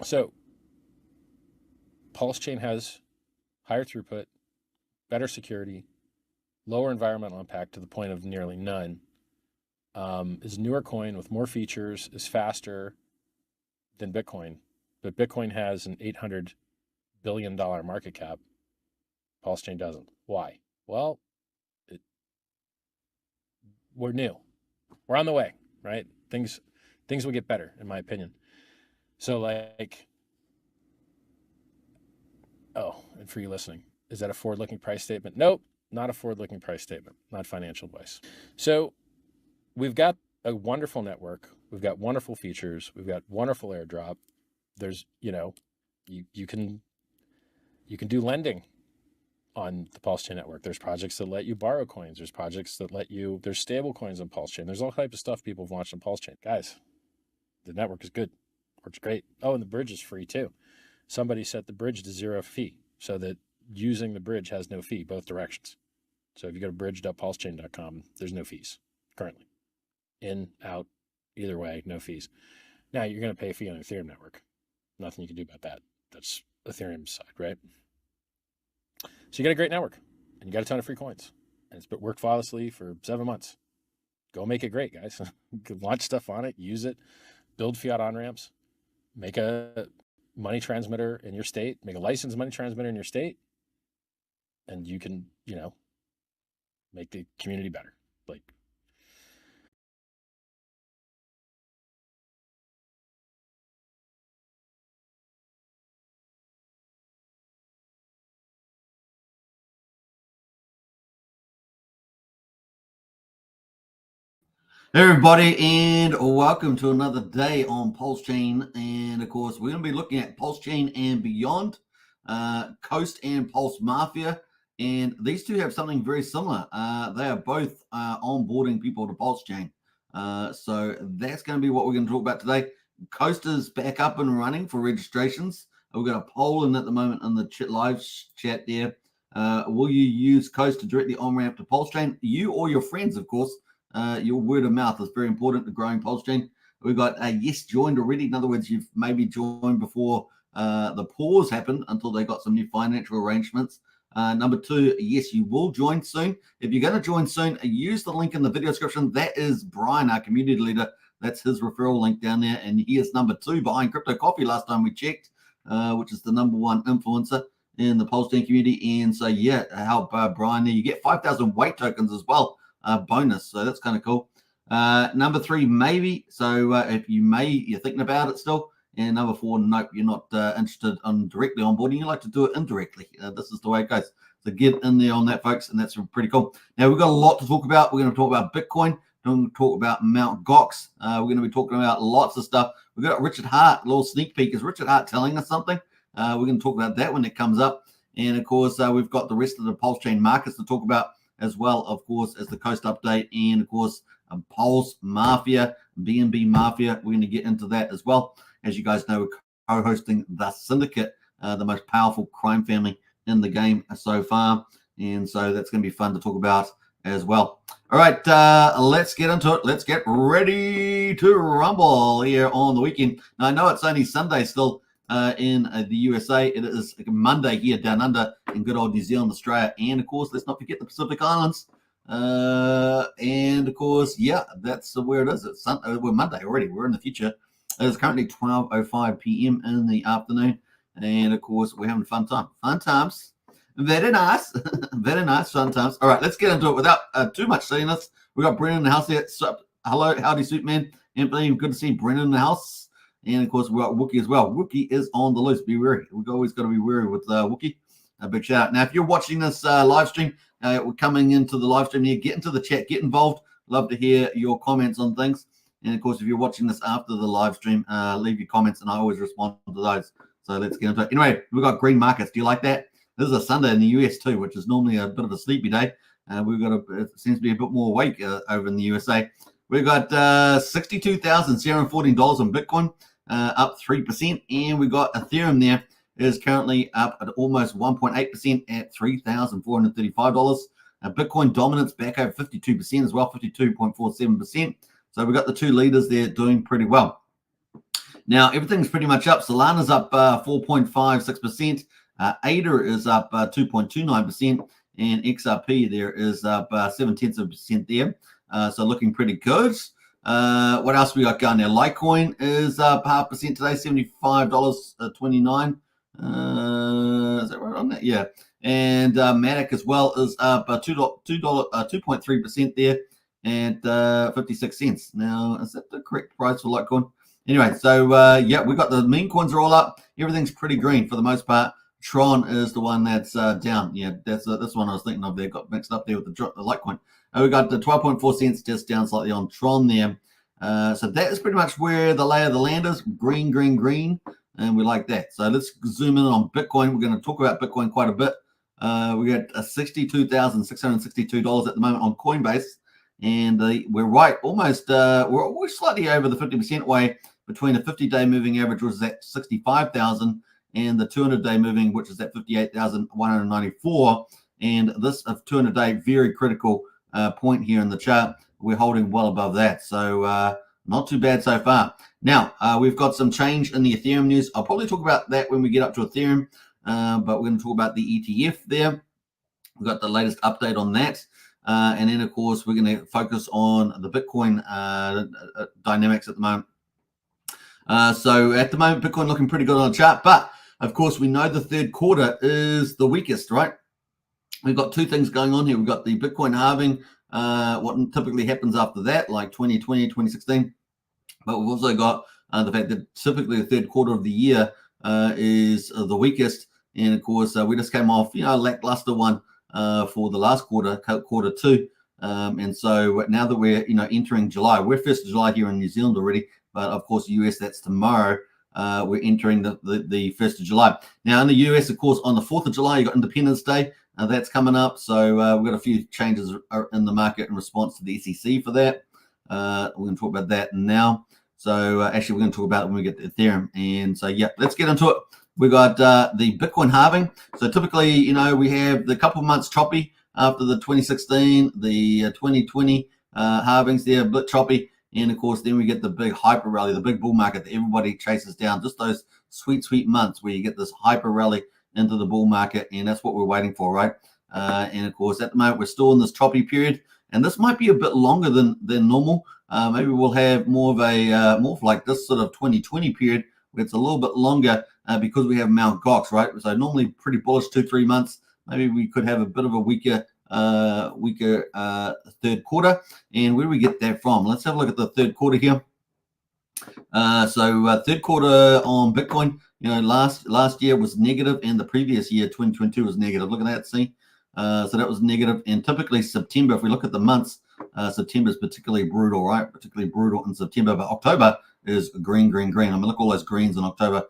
So Pulsechain has higher throughput, better security, lower environmental impact to the point of nearly none, is a newer coin with more features, is faster than Bitcoin. But Bitcoin has an $800 billion market cap. Pulsechain doesn't. Why? Well, we're new. We're on the way, right? Things will get better, in my opinion. So like, oh, and for you listening, is that a forward-looking price statement? Nope, not a forward-looking price statement, not financial advice. So we've got a wonderful network. We've got wonderful features. We've got wonderful airdrop. There's, you can do lending on the Pulsechain network. There's projects that let you borrow coins. There's projects that there's stable coins on Pulsechain. There's all types of stuff people have launched on Pulsechain. Guys, the network is good. Works great. Oh, and the bridge is free too. Somebody set the bridge to 0 fee so that using the bridge has no fee, both directions. So if you go to bridge.pulsechain.com, there's no fees currently. In, out, either way, no fees. Now you're going to pay a fee on the Ethereum network. Nothing you can do about that. That's Ethereum's side, right? So you got a great network and you got a ton of free coins. And it's been worked flawlessly for 7 months. Go make it great, guys. Launch stuff on it, use it, build fiat on-ramps, make a money transmitter in your state, make a licensed money transmitter in your state, and you can, make the community better. Like, Hey everybody, and welcome to another day on Pulsechain. And of course, we're going to be looking at Pulsechain and beyond, Coast and PulseMafia. And these two have something very similar. They are both onboarding people to Pulsechain. So that's going to be what we're going to talk about today. Coast is back up and running for registrations. We've got a poll in at the moment in the live chat there. Will you use Coast to directly on-ramp to Pulsechain? You or your friends, of course. Your word of mouth is very important to growing Pulsechain. We've got yes joined already. In other words, you've maybe joined before the pause happened until they got some new financial arrangements. Number two, yes, you will join soon. If you're going to join soon, use the link in the video description. That is Brian, our community leader. That's his referral link down there. And he is number 2 behind Crypto Coffee last time we checked, which is the number 1 influencer in the Pulsechain community. And so, yeah, help Brian there. You get 5,000 weight tokens as well. Bonus, so that's kind of cool. Number 3, maybe. So if you're thinking about it still. And number 4, nope, you're not interested in directly onboarding. You like to do it indirectly. This is the way it goes. So get in there on that, folks, and that's pretty cool. Now we've got a lot to talk about. We're going to talk about Bitcoin. We're going to talk about Mt. Gox. We're going to be talking about lots of stuff. We've got Richard Hart, a little sneak peek. Is Richard Hart telling us something? We're going to talk about that when it comes up. And of course, we've got the rest of the Pulsechain markets to talk about, as well, of course, as the Coast update, and of course, PulseMafia, BNB Mafia. We're going to get into that as well. As you guys know, we're co-hosting the Syndicate, the most powerful crime family in the game so far, and so that's going to be fun to talk about as well. All right, let's get into it. Let's get ready to rumble here on the weekend. Now, I know it's only Sunday still in the USA. It is Monday here down under in good old New Zealand, Australia, and of course, let's not forget the Pacific Islands. And of course, yeah, that's where it is. It's we're Monday already. We're in the future. It is currently 12:05 p.m. in the afternoon, and of course, we're having fun time. Fun times. Very nice. Very nice. Fun times. All right, let's get into it without too much silliness. We got Brennan in the house here. So, hello, howdy, Superman. Anthony, good to see Brennan in the house. And of course, we got Wookie as well. Wookie is on the loose. Be wary. We've always got to be wary with Wookie. A big shout out. Now, if you're watching this live stream, we're coming into the live stream here. Get into the chat. Get involved. Love to hear your comments on things. And of course, if you're watching this after the live stream, leave your comments, and I always respond to those. So let's get into it. Anyway, we've got green markets. Do you like that? This is a Sunday in the US too, which is normally a bit of a sleepy day. We've got it seems to be a bit more awake over in the USA. We've got $62,714 on Bitcoin, up 3%, and we got Ethereum there is currently up at almost 1.8% at $3,435. Bitcoin dominance back over 52% as well, 52.47%. So we've got the two leaders there doing pretty well. Now, everything's pretty much up. Solana's up 4.56%. ADA is up 2.29%. And XRP there is up 0.7% there. So looking pretty good. What else we got going there? Litecoin is up 0.5% today, $75.29. Is that right on that? Yeah. And Matic as well is up 2.3% there and 56 cents. Now, is that the correct price for Litecoin? Anyway, so yeah, we got the meme coins are all up. Everything's pretty green for the most part. Tron is the one that's down. Yeah, that's one I was thinking of there. Got mixed up there with the Litecoin. We got the 12.4 cents just down slightly on Tron there. So that is pretty much where the lay of the land is. Green, green, green. And we like that. So let's zoom in on Bitcoin. We're going to talk about Bitcoin quite a bit. We got $62,662 at the moment on Coinbase. And we're right, almost, we're slightly over the 50% way between the 50-day moving average, which is at 65,000, and the 200-day moving, which is at 58,194. And this 200-day, very critical point here in the chart. We're holding well above that. So not too bad so far. Now, we've got some change in the Ethereum news. I'll probably talk about that when we get up to Ethereum, but we're going to talk about the ETF there. We've got the latest update on that. And then, of course, we're going to focus on the Bitcoin dynamics at the moment. So at the moment, Bitcoin looking pretty good on the chart. But, of course, we know the third quarter is the weakest, right? We've got two things going on here. We've got the Bitcoin halving, what typically happens after that, like 2020, 2016. But we've also got the fact that typically the third quarter of the year is the weakest. And, of course, we just came off, a lackluster one for the last quarter, quarter two. And so now that we're, entering July, we're 1st of July here in New Zealand already. But, of course, US, that's tomorrow. We're entering the 1st of July. Now, in the US, of course, on the 4th of July, you've got Independence Day. That's coming up. So we've got a few changes in the market in response to the SEC for that. We're going to talk about that now. So actually, we're going to talk about it when we get to Ethereum. And so, yeah, let's get into it. We got the Bitcoin halving. So typically, we have the couple of months choppy after the 2016, the 2020 halvings there, a bit choppy. And, of course, then we get the big hyper rally, the big bull market that everybody chases down. Just those sweet, sweet months where you get this hyper rally into the bull market. And that's what we're waiting for, right? And, of course, at the moment, we're still in this choppy period. And this might be a bit longer than normal. Maybe we'll have more of like this sort of 2020 period where it's a little bit longer because we have Mt. Gox, right? So normally pretty bullish 2-3 months. Maybe we could have a bit of a weaker third quarter. And where do we get that from? Let's have a look at the third quarter here. So third quarter on Bitcoin, last year was negative, and the previous year, 2022, was negative. Look at that, see? So that was negative. And typically September, if we look at the months, September is particularly brutal, right? Particularly brutal in September. But October is green, green, green. I mean, look at all those greens in October.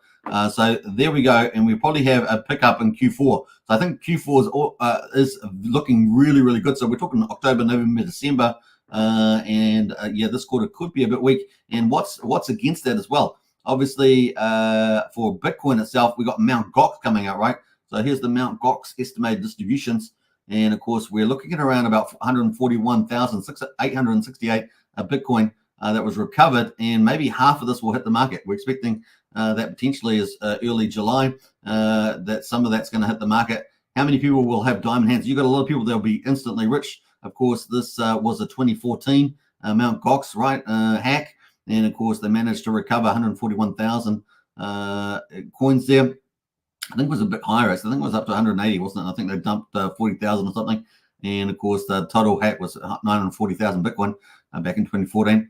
So there we go. And we probably have a pickup in Q4. So I think Q4 is looking really, really good. So we're talking October, November, December. Yeah, this quarter could be a bit weak. And what's against that as well? Obviously, for Bitcoin itself, we got Mt. Gox coming out, right? So here's the Mt. Gox estimated distributions. And, of course, we're looking at around about 141,868 Bitcoin that was recovered. And maybe half of this will hit the market. We're expecting that potentially is early July, that some of that's going to hit the market. How many people will have diamond hands? You've got a lot of people that will be instantly rich. Of course, this was a 2014 Mt. Gox, right, hack. And, of course, they managed to recover 141,000 coins there. I think it was a bit higher. I think it was up to 180, wasn't it? I think they dumped 40,000 or something. And, of course, the total hack was 940,000 Bitcoin back in 2014.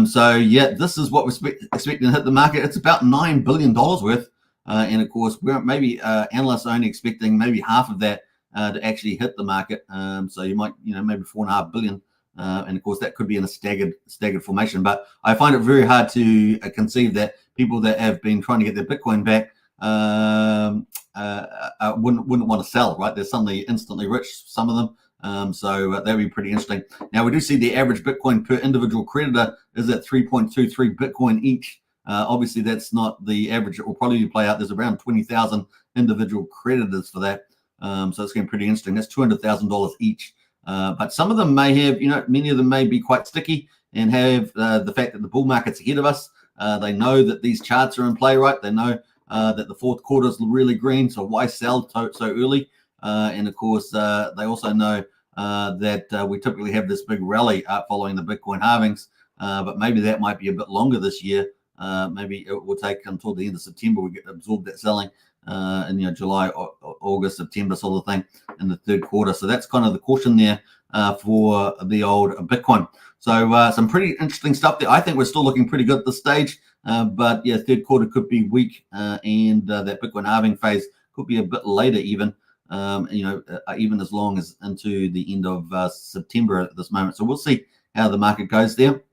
So, yeah, this is what we're expecting to hit the market. It's about $9 billion worth. And, of course, we're maybe analysts only expecting maybe half of that to actually hit the market. So you might, maybe 4.5 billion. And, of course, that could be in a staggered formation. But I find it very hard to conceive that people that have been trying to get their Bitcoin back wouldn't want to sell, right? They're suddenly instantly rich, some of them. So that'd be pretty interesting. Now, we do see the average Bitcoin per individual creditor is at 3.23 Bitcoin each. Obviously, that's not the average. It will probably play out. There's around 20,000 individual creditors for that. So it's getting pretty interesting. That's $200,000 each. But some of them may have, many of them may be quite sticky and have the fact that the bull market's ahead of us. They know that these charts are in play, right? They know that the fourth quarter is really green, so why sell so early? And of course, they also know that we typically have this big rally following the Bitcoin halvings, but maybe that might be a bit longer this year. Maybe it will take until the end of September we get absorb that selling in July, August, September sort of thing in the third quarter. So that's kind of the caution there for the old Bitcoin. So some pretty interesting stuff there. I think we're still looking pretty good at this stage, but yeah, third quarter could be weak, and that Bitcoin halving phase could be a bit later even. Even as long as into the end of September at this moment. So we'll see how the market goes there.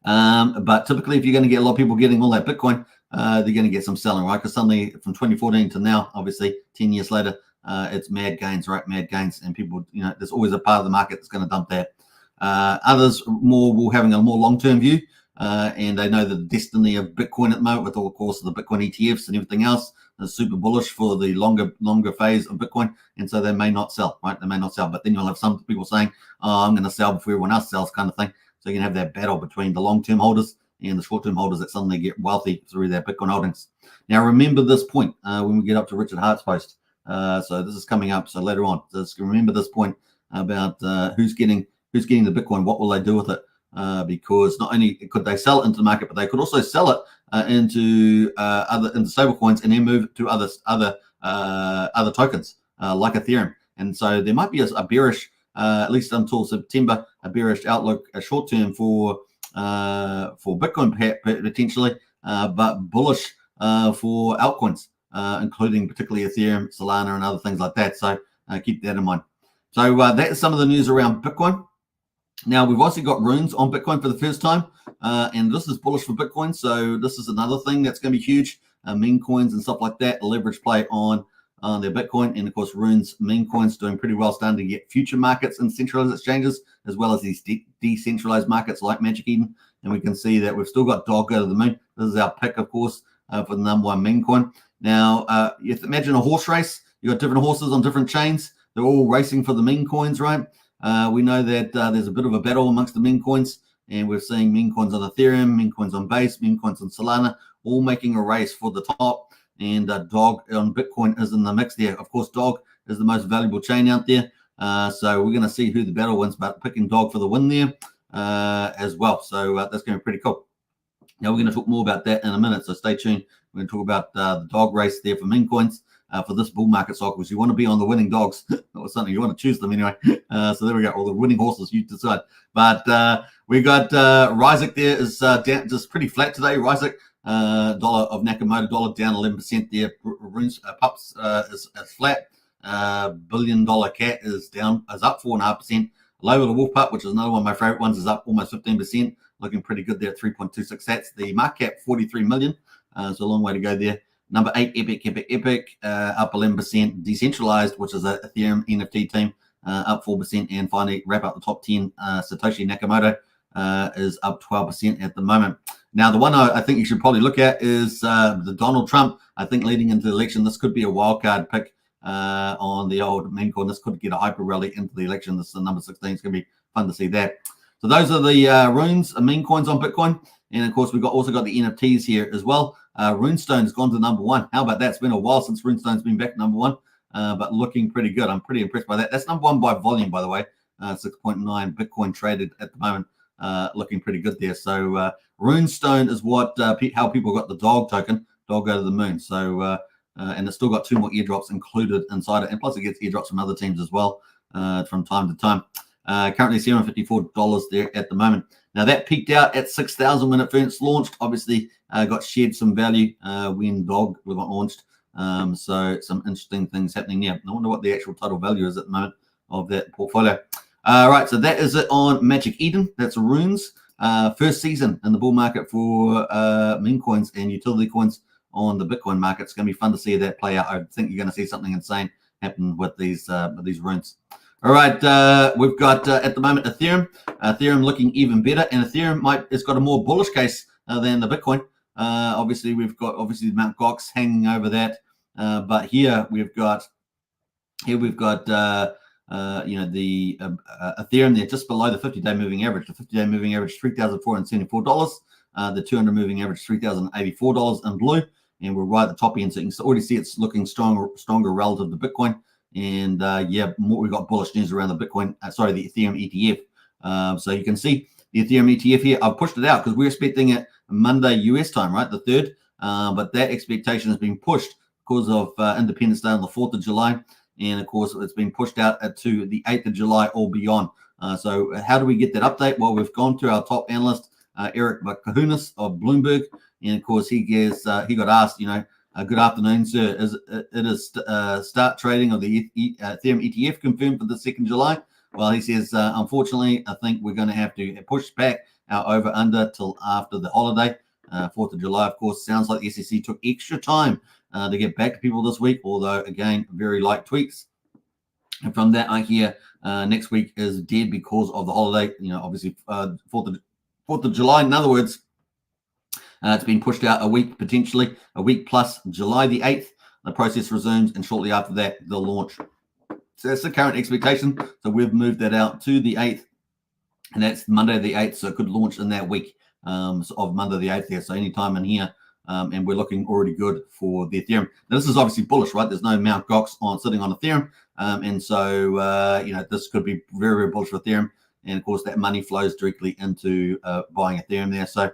But typically, if you're going to get a lot of people getting all that Bitcoin, they're going to get some selling, right? Because suddenly from 2014 to now, obviously 10 years later, it's mad gains, right? Mad gains. And people, there's always a part of the market that's going to dump that. Others will having a more long-term view, and they know the destiny of Bitcoin at the moment with all, of course, the Bitcoin ETFs and everything else is super bullish for the longer phase of Bitcoin, and so they may not sell, right? They may not sell, but then you'll have some people saying, "Oh, I'm going to sell before everyone else sells," kind of thing. So you can have that battle between the long-term holders and the short-term holders that suddenly get wealthy through their Bitcoin holdings. Now, remember this point when we get up to Richard Hart's post. So this is coming up. So later on, just remember this point about who's getting the Bitcoin. What will they do with it? Because not only could they sell it into the market, but they could also sell it into stable coins and then move it to other tokens like Ethereum. And so there might be a bearish, at least until September, a bearish outlook, a short term for Bitcoin potentially, but bullish for altcoins, including particularly Ethereum, Solana, and other things like that. So keep that in mind. So that's some of the news around Bitcoin. Now, we've also got runes on Bitcoin for the first time, and this is bullish for Bitcoin. So this is another thing that's going to be huge. Meme coins and stuff like that, leverage play on their Bitcoin. And of course, runes, meme coins doing pretty well, starting to get future markets and centralized exchanges, as well as these decentralized markets like Magic Eden. And we can see that we've still got Dog go to the moon. This is our pick, of course, for the number one meme coin. Now, you have to imagine a horse race. You've got different horses on different chains. They're all racing for the meme coins, right? We know that there's a bit of a battle amongst the meme coins, and we're seeing meme coins on Ethereum, meme coins on Base, meme coins on Solana, all making a race for the top. And Dog on Bitcoin is in the mix there. Of course, Dog is the most valuable chain out there. So we're going to see who the battle wins, but picking Dog for the win there as well. So that's going to be pretty cool. Now, we're going to talk more about that in a minute, so stay tuned. We're going to talk about the dog race there for meme coins for this bull market cycle. So you want to be on the winning dogs or something. You want to choose them anyway. So there we go. All the winning horses, you decide. But we got Ryzik there is down, just pretty flat today. Ryzik, dollar of Nakamoto dollar down 11% there. Runes, Pups is flat. $1 billion cat is up 4.5%. Low of the Wolf Pup, which is another one of my favorite ones, is up almost 15%. Looking pretty good there at 3.26 sats. The market cap 43 million. So a long way to go there. Number 8, Epic, up 11%. Decentralized, which is a Ethereum NFT team, up 4%. And finally, wrap up the top 10, Satoshi Nakamoto is up 12% at the moment. Now, the one I think you should probably look at is the Donald Trump. I think leading into the election, this could be a wild card pick on the old meme coin. This could get a hyper rally into the election. This is the number 16. It's going to be fun to see that. So those are the runes, meme coins on Bitcoin. And of course, we've also got the NFTs here as well. Runestone's gone to number 1. How about that? It's been a while since Runestone's been back number 1, but looking pretty good. I'm pretty impressed by that. That's number 1 by volume, by the way. 6.9 Bitcoin traded at the moment. Looking pretty good there. So Runestone is how people got the dog token. Dog go to the moon. So and it's still got 2 more airdrops included inside it, and plus it gets airdrops from other teams as well from time to time. Currently $754 there at the moment. Now that peaked out at 6,000 when it first launched. Obviously got shared some value when Dog got launched. So some interesting things happening there. I wonder what the actual total value is at the moment of that portfolio. Right, so that is it on Magic Eden. That's runes. First season in the bull market for meme coins and utility coins on the Bitcoin market. It's going to be fun to see that play out. I think you're going to see something insane happen with these runes. All right, we've got at the moment Ethereum looking even better, and Ethereum it's got a more bullish case than the Bitcoin. Obviously, we've got Mt. Gox hanging over that, but here we've got the Ethereum there just below the 50-day moving average. The 50-day moving average $3,474. The 200 moving average $3,084 in blue, and we're right at the top end, so you can already see it's looking stronger relative to Bitcoin. And yeah, we've got bullish news around the Bitcoin, the Ethereum ETF. So you can see the Ethereum ETF here. I've pushed it out because we're expecting it Monday US time, right, the 3rd. But that expectation has been pushed because of Independence Day on the 4th of July. And of course, it's been pushed out to the 8th of July or beyond. So how do we get that update? Well, we've gone to our top analyst, Eric Kahunas of Bloomberg. And of course, he got asked, good afternoon, sir. It is start trading of the Ethereum ETF confirmed for the 2nd of July? Well, he says, unfortunately, I think we're going to have to push back our over-under till after the holiday. 4th of July, of course, sounds like the SEC took extra time to get back to people this week, although, again, very light tweets. And from that, I hear next week is dead because of the holiday, obviously 4th of July. In other words, it's been pushed out a week, potentially a week plus. July the 8th, the process resumes, and shortly after that, they'll launch. So that's the current expectation. So we've moved that out to the 8th, and that's Monday the 8th, so it could launch in that week of Monday the 8th here. So anytime in here, and we're looking already good for the Ethereum. Now, this is obviously bullish, right? There's no Mt. Gox sitting on Ethereum, and so this could be very, very bullish for Ethereum. And of course, that money flows directly into buying Ethereum there. So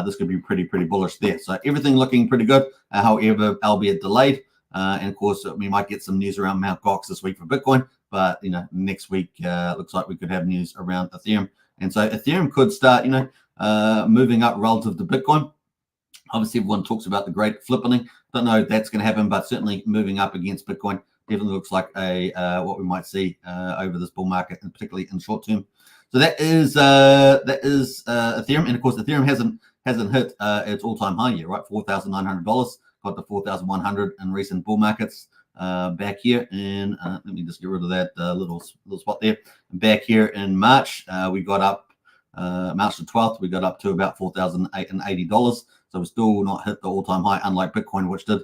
this could be pretty bullish there. So everything looking pretty good, however, albeit delayed. And of course, we might get some news around Mt. Gox this week for Bitcoin, but next week looks like we could have news around Ethereum. And so Ethereum could start, moving up relative to Bitcoin. Obviously, everyone talks about the great flippening. Don't know if that's going to happen, but certainly moving up against Bitcoin definitely looks like what we might see over this bull market, and particularly in short term. So that is Ethereum, and of course, Ethereum hasn't hit its all-time high yet, right? $4,900. Got the 4,100 in recent bull markets back here. And let me just get rid of that little spot there. Back here in March, we got up, March the 12th, we got up to about $4,080. So we're still not hit the all-time high, unlike Bitcoin, which did.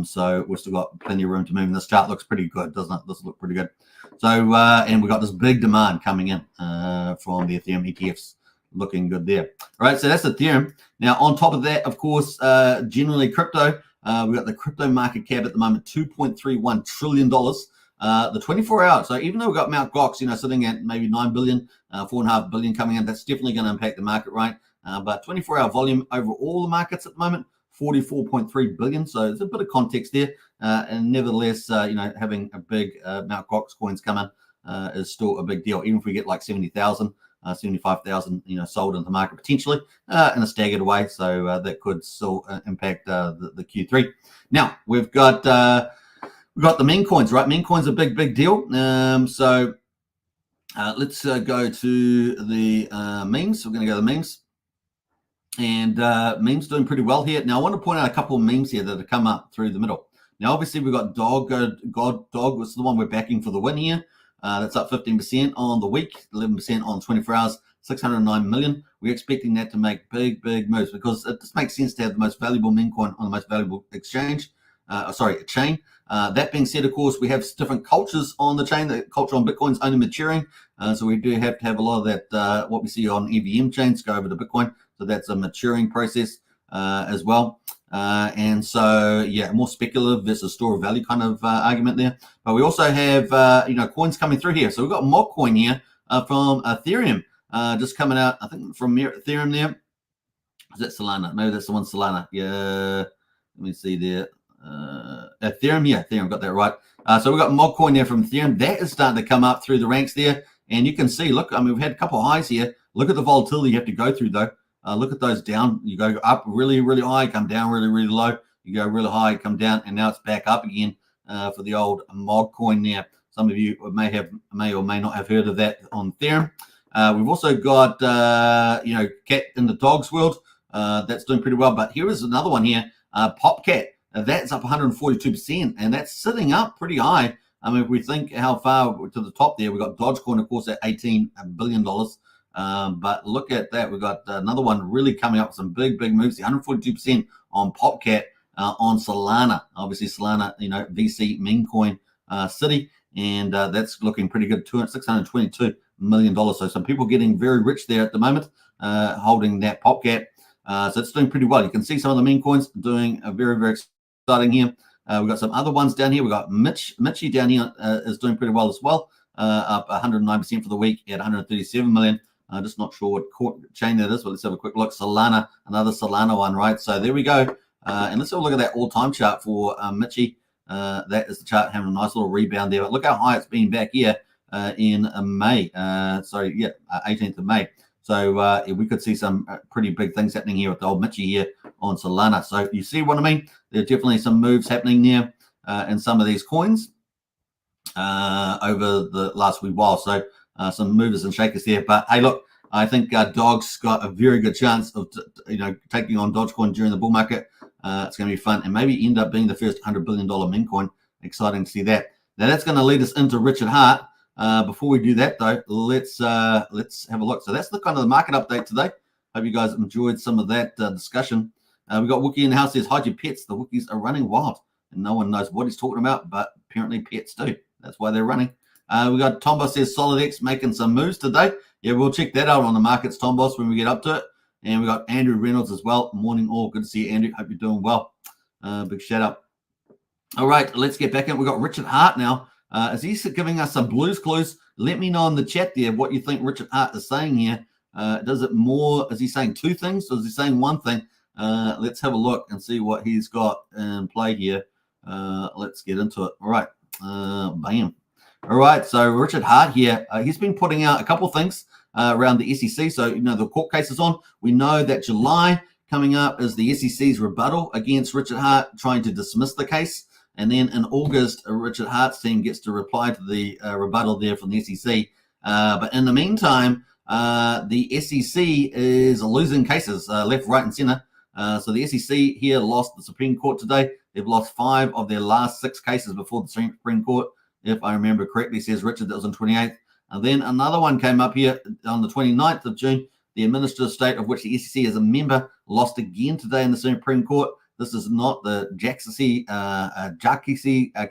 So we've still got plenty of room to move. And this chart looks pretty good, doesn't it? This looks pretty good. So, and we got this big demand coming in from the Ethereum ETFs. Looking good there. All right, so that's Ethereum. Now, on top of that, of course, generally crypto, we've got the crypto market cap at the moment, $2.31 trillion. The 24-hour, so even though we've got Mt. Gox, sitting at maybe 9 billion, 4.5 billion coming in, that's definitely going to impact the market, right? But 24-hour volume over all the markets at the moment, 44.3 billion. So there's a bit of context there. And nevertheless, having a big Mt. Gox coins come in is still a big deal. Even if we get like 70,000, 75,000, sold into the market potentially in a staggered way. So that could still impact the Q3. Now we've got the meme coins, right? Meme coins are a big deal. So let's go to the memes. We're going to go to the memes. And memes doing pretty well here. Now I want to point out a couple of memes here that have come up through the middle. Now obviously we've got Dog was the one we're backing for the win here. That's up 15% on the week, 11% on 24 hours, 609 million. We're expecting that to make big moves because it just makes sense to have the most valuable meme coin on the most valuable chain. That being said, of course, we have different cultures on the chain. The culture on Bitcoin is only maturing. So we do have to have a lot of that, what we see on EVM chains go over to Bitcoin. So that's a maturing process as well. And so, yeah, more speculative versus store of value kind of argument there. But we also have, coins coming through here. So we've got mock coin here from Ethereum just coming out, I think, from Ethereum there. Is that Solana? Maybe that's the one Solana. Yeah. Let me see there. Ethereum. Yeah, Ethereum. Got that right. So we've got mock coin there from Ethereum. That is starting to come up through the ranks there. And you can see, look, I mean, we've had a couple of highs here. Look at the volatility you have to go through, though. Look at those down. You go up really high, come down really low. You go really high, come down, and now it's back up again for the old mod coin there. Some of you may or may not have heard of that on Ethereum. We've also got Cat in the Dogs world. That's doing pretty well. But here is another one here, Popcat. That's up 142%, and that's sitting up pretty high. I mean, if we think how far to the top there, we've got Dogecoin, of course, at $18 billion. But look at that. We've got another one really coming up with some big moves. 142% on Popcat on Solana. Obviously, Solana, VC meme coin city. And that's looking pretty good. $622 million. So some people getting very rich there at the moment, holding that Popcat. So it's doing pretty well. You can see some of the meme coins doing very, very exciting here. We've got some other ones down here. We've got Mitchie down here is doing pretty well as well, up 109% for the week at 137 million. Just not sure what chain that is, but let's have a quick look. Solana, another Solana one, right? So there we go. And let's have a look at that all-time chart for Mitchie. That is the chart having a nice little rebound there. But look how high it's been back here in May. 18th of May. So we could see some pretty big things happening here with the old Mitchie here on Solana. So you see what I mean? There are definitely some moves happening there in some of these coins over the last wee while. So some movers and shakers there. But hey, look, I think Dog's got a very good chance of taking on Dogecoin during the bull market. It's going to be fun and maybe end up being the first $100 billion meme coin. Exciting to see that. Now that's going to lead us into Richard Hart. Before we do that, though, let's have a look. So that's the kind of the market update today. Hope you guys enjoyed some of that discussion. We got Wookie in the house says, hide your pets. The Wookiees are running wild. And no one knows what he's talking about, but apparently pets do. That's why they're running. We got Tomboss says, SolidX making some moves today. Yeah, we'll check that out on the markets, Tomboss, when we get up to it. And we got Andrew Reynolds as well. Morning all. Good to see you, Andrew. Hope you're doing well. Big shout out. All right, let's get back in. We got Richard Hart now. Is he giving us some blues clues? Let me know in the chat there what you think Richard Hart is saying here. Does it more? Is he saying two things or is he saying one thing? Let's have a look and see what he's got in play here. Let's get into it. All right. Bam. All right. So Richard Hart here, he's been putting out a couple things around the SEC. So, the court case is on. We know that July coming up is the SEC's rebuttal against Richard Hart trying to dismiss the case. And then in August, Richard Hart's team gets to reply to the rebuttal there from the SEC. But in the meantime, the SEC is losing cases left, right, and center. So the SEC here lost the Supreme Court today. They've lost 5 of their last 6 cases before the Supreme Court, if I remember correctly, says Richard. That was on 28th. And then another one came up here on the 29th of June. The administrative state of which the SEC is a member lost again today in the Supreme Court. This is not the Jakisi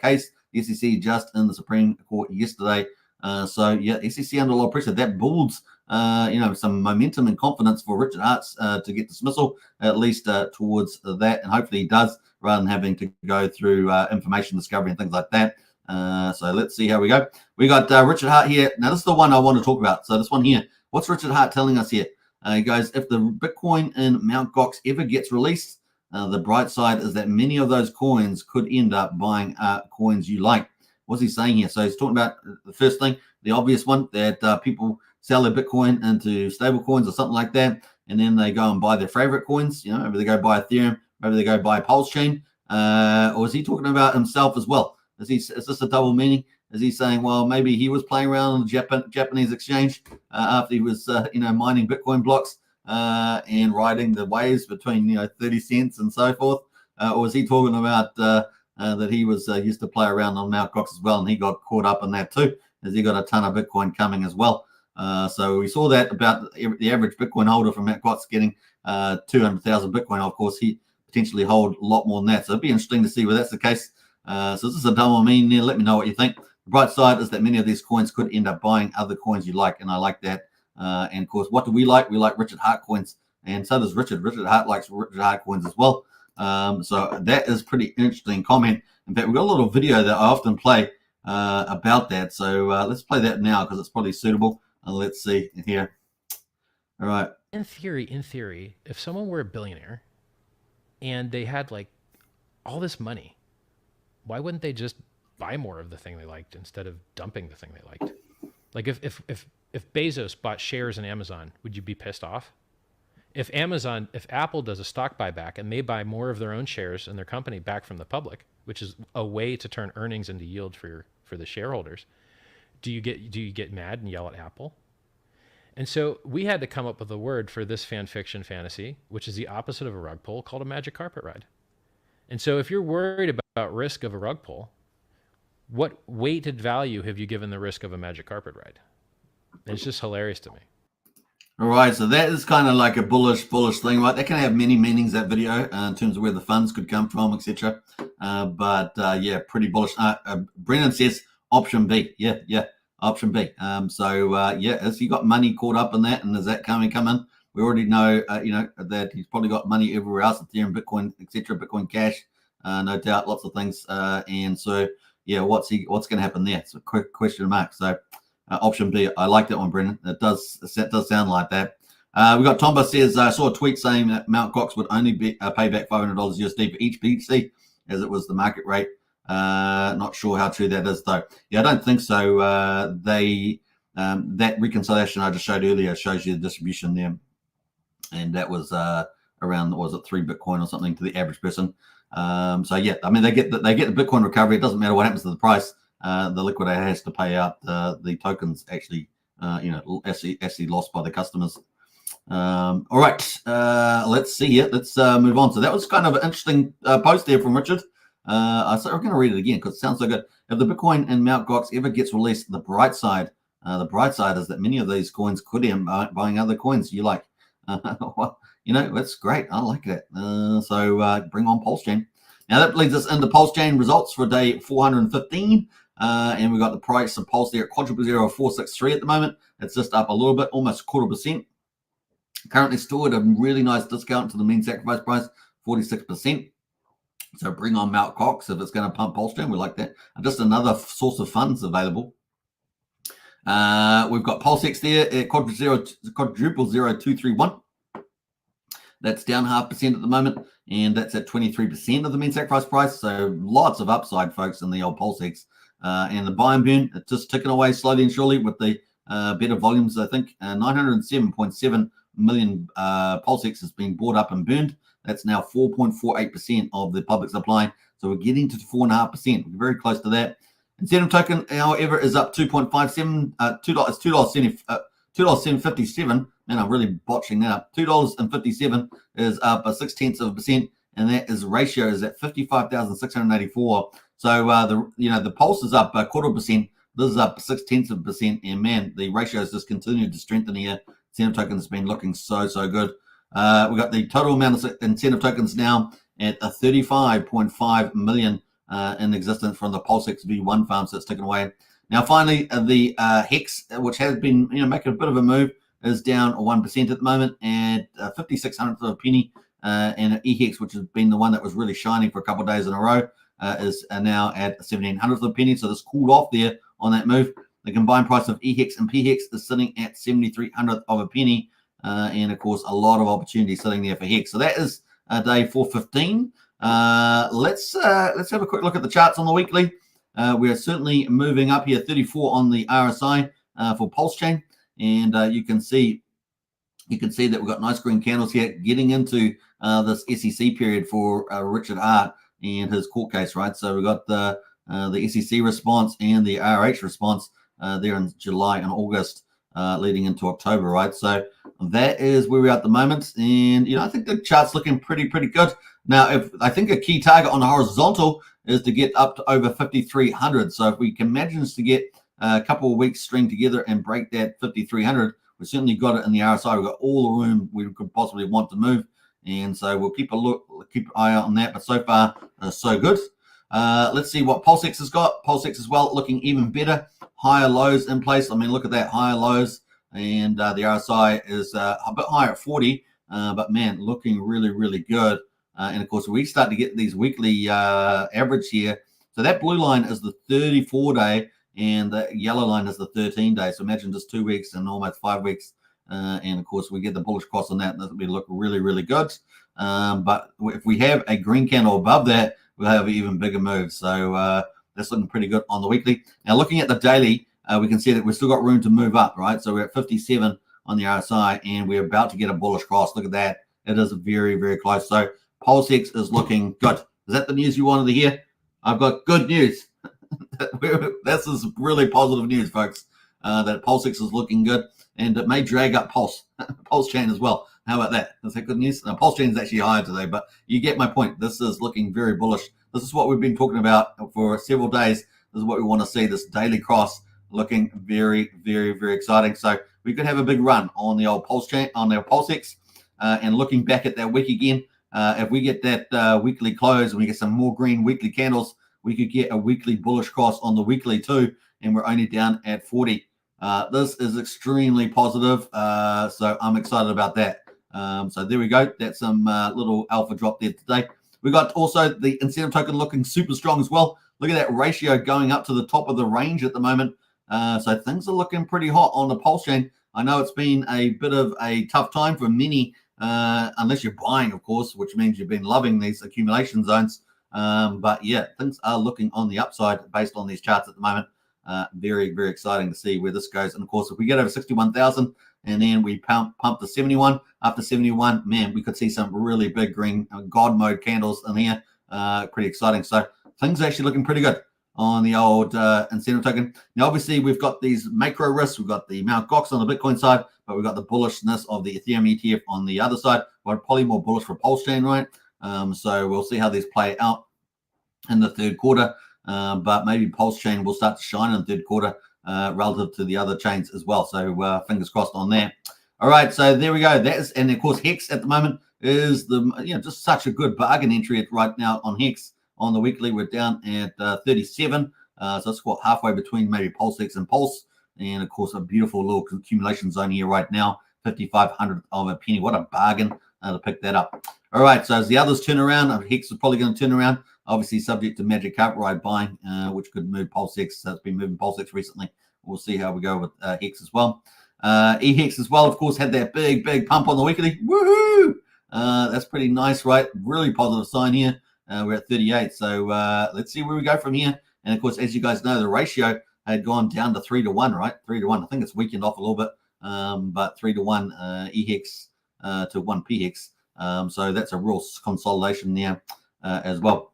case. The SEC just in the Supreme Court yesterday. So SEC under a lot of pressure. That builds, some momentum and confidence for Richard Hart to get dismissal, at least towards that, and hopefully he does, rather than having to go through information discovery and things like that. So let's see how we go. We got Richard Hart here. Now this is the one I want to talk about. So this one here. What's Richard Hart telling us here? He goes, if the Bitcoin in Mt. Gox ever gets released, the bright side is that many of those coins could end up buying coins you like. What's he saying here? So he's talking about the first thing, the obvious one, that people sell their Bitcoin into stable coins or something like that, and then they go and buy their favorite coins. Maybe they go buy Ethereum, maybe they go buy Pulsechain. Or is he talking about himself as well? Is this a double meaning? Is he saying, well, maybe he was playing around on the Japanese exchange after he was, mining Bitcoin blocks and riding the waves between, 30 cents and so forth? Or was he talking about that he was used to play around on Mt. Gox as well, and he got caught up in that too, as he got a ton of Bitcoin coming as well. So we saw that about the average Bitcoin holder from Mt. Gox getting 200,000 Bitcoin. Of course, he potentially hold a lot more than that. So it'd be interesting to see whether that's the case. So this is a double meaning there. Let me know what you think. The bright side is that many of these coins could end up buying other coins you like, and I like that. And of course, what do we like? We like Richard Hart coins, and so does Richard. Richard Hart likes Richard Hart coins as well. So that is pretty interesting comment. In fact, we've got a little video that I often play about that. So let's play that now because it's probably suitable. Let's see here. All right. In theory, if someone were a billionaire and they had like all this money, why wouldn't they just buy more of the thing they liked instead of dumping the thing they liked? Like if Bezos bought shares in Amazon, would you be pissed off? If Apple does a stock buyback and they buy more of their own shares in their company back from the public, which is a way to turn earnings into yield for the shareholders, do you get mad and yell at Apple? And so we had to come up with a word for this fan fiction fantasy, which is the opposite of a rug pull, called a magic carpet ride. And so if you're worried about risk of a rug pull, what weighted value have you given the risk of a magic carpet ride? And it's just hilarious to me. All right, so that is kind of like a bullish thing, right? That can have many meanings, that video, in terms of where the funds could come from, etc. But pretty bullish. Brennan says option B. Yeah, option B. Has he got money caught up in that, and is that coming in? We already know, that he's probably got money everywhere else, Ethereum, Bitcoin, etc., Bitcoin Cash, no doubt, lots of things. And so, yeah, what's going to happen there? It's a quick question mark. So, option B, I like that one, Brendan. It does sound like that. We got Tomba says, I saw a tweet saying that Mt. Gox would only pay back $500 USD for each BTC, as it was the market rate. Not sure how true that is, though. Yeah, I don't think so. That reconciliation I just showed earlier shows you the distribution there, and that was around, was it 3 Bitcoin or something to the average person. So yeah, I mean they get the Bitcoin recovery. It doesn't matter what happens to the price. The liquidator has to pay out the tokens actually, actually lost by the customers. All right, let's see it. Let's move on. So that was kind of an interesting post there from Richard. I'm going to read it again because it sounds so good. If the Bitcoin and Mt. Gox ever gets released, the bright side is that many of these coins could end buying other coins you like. Well, that's great. I like that. So bring on Pulsechain. Now that leads us into Pulsechain results for day 415. And we got the price of Pulse there at $0.0463 at the moment. It's just up a little bit, almost 0.25%. Currently still at a really nice discount to the mean sacrifice price, 46%. So bring on Mt. Gox if it's going to pump Pulsechain. We like that. And just another source of funds available. We've got PulseX there at quadruple 0231. That's down 0.5% at the moment, and that's at 23% of the mean sacrifice price. So lots of upside, folks, in the old PulseX. And the buy and burn, it's just ticking away slowly and surely with the better volumes. I think 907.7 million PulseX has been bought up and burned. That's now 4.48% of the public supply. So we're getting to 4.5%. We're very close to that. Incentive token, however, is up 2.57, $2.57. Man, I'm really botching that up. $2.57 is up 0.6%, and that is ratio is at 55,684. So the Pulse is up 0.25%. This is up 0.6%, and man, the ratio has just continued to strengthen here. Incentive tokens has been looking so good. We got the total amount of incentive tokens now at 35.5 million in existence from the PulseX V1 farm, so it's taken away. Now, finally, the Hex, which has been making a bit of a move, is down 1% at the moment at 56 hundredths of a penny. And EHEX, which has been the one that was really shining for a couple of days in a row, is now at 17 hundredths of a penny. So this cooled off there on that move. The combined price of EHEX and PHEX is sitting at 73 hundredths of a penny. And of course, a lot of opportunity sitting there for Hex. So that is day 415. Let's have a quick look at the charts on the weekly. We are certainly moving up here, 34 on the RSI for Pulsechain, and you can see that we've got nice green candles here, getting into this SEC period for Richard Hart and his court case, right? So we've got the SEC response and the RH response there in July and August, leading into October, right? So that is where we're at the moment, and I think the chart's looking pretty good. Now, I think a key target on the horizontal is to get up to over 5,300. So if we can manage to get a couple of weeks string together and break that 5,300, we certainly got it in the RSI. We've got all the room we could possibly want to move, and so we'll keep an eye out on that. But so far, so good. Let's see what PulseX has got. PulseX as well, looking even better. Higher lows in place. I mean, look at that, higher lows, and the RSI is a bit higher at 40, but man, looking really good. And of course, we start to get these weekly average here. So that blue line is the 34-day, and the yellow line is the 13-day. So imagine just 2 weeks and almost 5 weeks. And of course, we get the bullish cross on that, and that'll be look really good. But if we have a green candle above that, we'll have an even bigger move. So that's looking pretty good on the weekly. Now, looking at the daily, we can see that we've still got room to move up, right? So we're at 57 on the RSI, and we're about to get a bullish cross. Look at that. It is very close. So PulseX is looking good. Is that the news you wanted to hear? I've got good news. This is really positive news, folks, that PulseX is looking good, and it may drag up Pulsechain as well. How about that? Is that good news? Now, Pulsechain is actually higher today, but you get my point. This is looking very bullish. This is what we've been talking about for several days. This is what we want to see, this daily cross looking very exciting. So we could have a big run on the old Pulsechain, on their PulseX, and looking back at that week again, if we get that weekly close and we get some more green weekly candles, we could get a weekly bullish cross on the weekly too, and we're only down at 40. This is extremely positive, so I'm excited about that. So there we go. That's some little alpha drop there today. We got also the incentive token looking super strong as well. Look at that ratio going up to the top of the range at the moment. So things are looking pretty hot on the Pulse chain. I know it's been a bit of a tough time for many, unless you're buying, of course, which means you've been loving these accumulation zones. But yeah, things are looking on the upside based on these charts at the moment. Very, very exciting to see where this goes. And of course, if we get over 61,000 and then we pump to 71, after 71, man, we could see some really big green God mode candles in here. Pretty exciting. So things are actually looking pretty good on the old incentive token. Now, obviously, we've got these macro risks. We've got the Mt. Gox on the Bitcoin side, but we've got the bullishness of the Ethereum ETF on the other side. We're probably more bullish for Pulsechain, right? So we'll see how these play out in the third quarter. But maybe Pulsechain will start to shine in the third quarter relative to the other chains as well. So fingers crossed on that. All right, so there we go. And of course, Hex at the moment is just such a good bargain entry right now on Hex. On the weekly, we're down at 37. So it's halfway between maybe PulseX and Pulse. And of course, a beautiful little accumulation zone here right now, 5,500 of a penny. What a bargain to pick that up. All right, so as the others turn around, Hex is probably going to turn around. Obviously, subject to Magic Carpet Ride buying, which could move PulseX. So it's been moving PulseX recently. We'll see how we go with Hex as well. EHEX as well, of course, had that big pump on the weekly. Woohoo! That's pretty nice, right? Really positive sign here. We're at 38. So let's see where we go from here. And of course, as you guys know, the ratio had gone down to 3-1, right? 3-1. I think it's weakened off a little bit, but 3-1 EHEX to 1 PHEX. So that's a real consolidation there as well.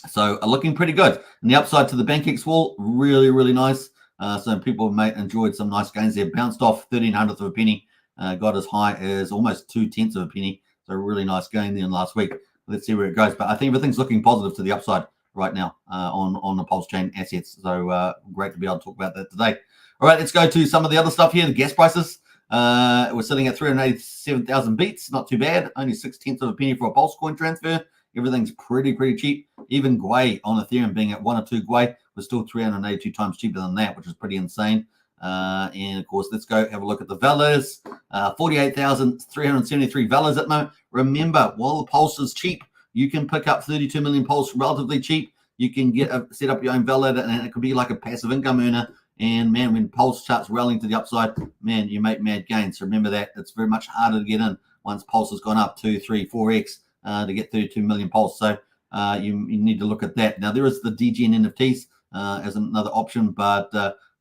So looking pretty good. And the upside to the BankX wall, really, really nice. So people enjoyed some nice gains there. Bounced off 1/1300th of a penny. Got as high as almost 2/10 of a penny. So really nice gain there in last week. Let's see where it goes. But I think everything's looking positive to the upside right now on the Pulse chain assets. So great to be able to talk about that today. All right, let's go to some of the other stuff here. The gas prices. We're sitting at 387,000 beats. Not too bad. Only 6/10 of a penny for a Pulse coin transfer. Everything's pretty cheap. Even Gwei on Ethereum being at 1 or 2 Gwei was still 382 times cheaper than that, which is pretty insane. And of course, let's go have a look at the validators. 48,373 validators at the moment. Remember, while the Pulse is cheap, you can pick up 32 million Pulse relatively cheap. You can set up your own validator, and it could be like a passive income earner. And man, when Pulse starts rallying to the upside, man, you make mad gains. So remember that it's very much harder to get in once Pulse has gone up 2, 3, 4x to get 32 million Pulse. So you need to look at that. Now there is the DGN NFTs as another option, but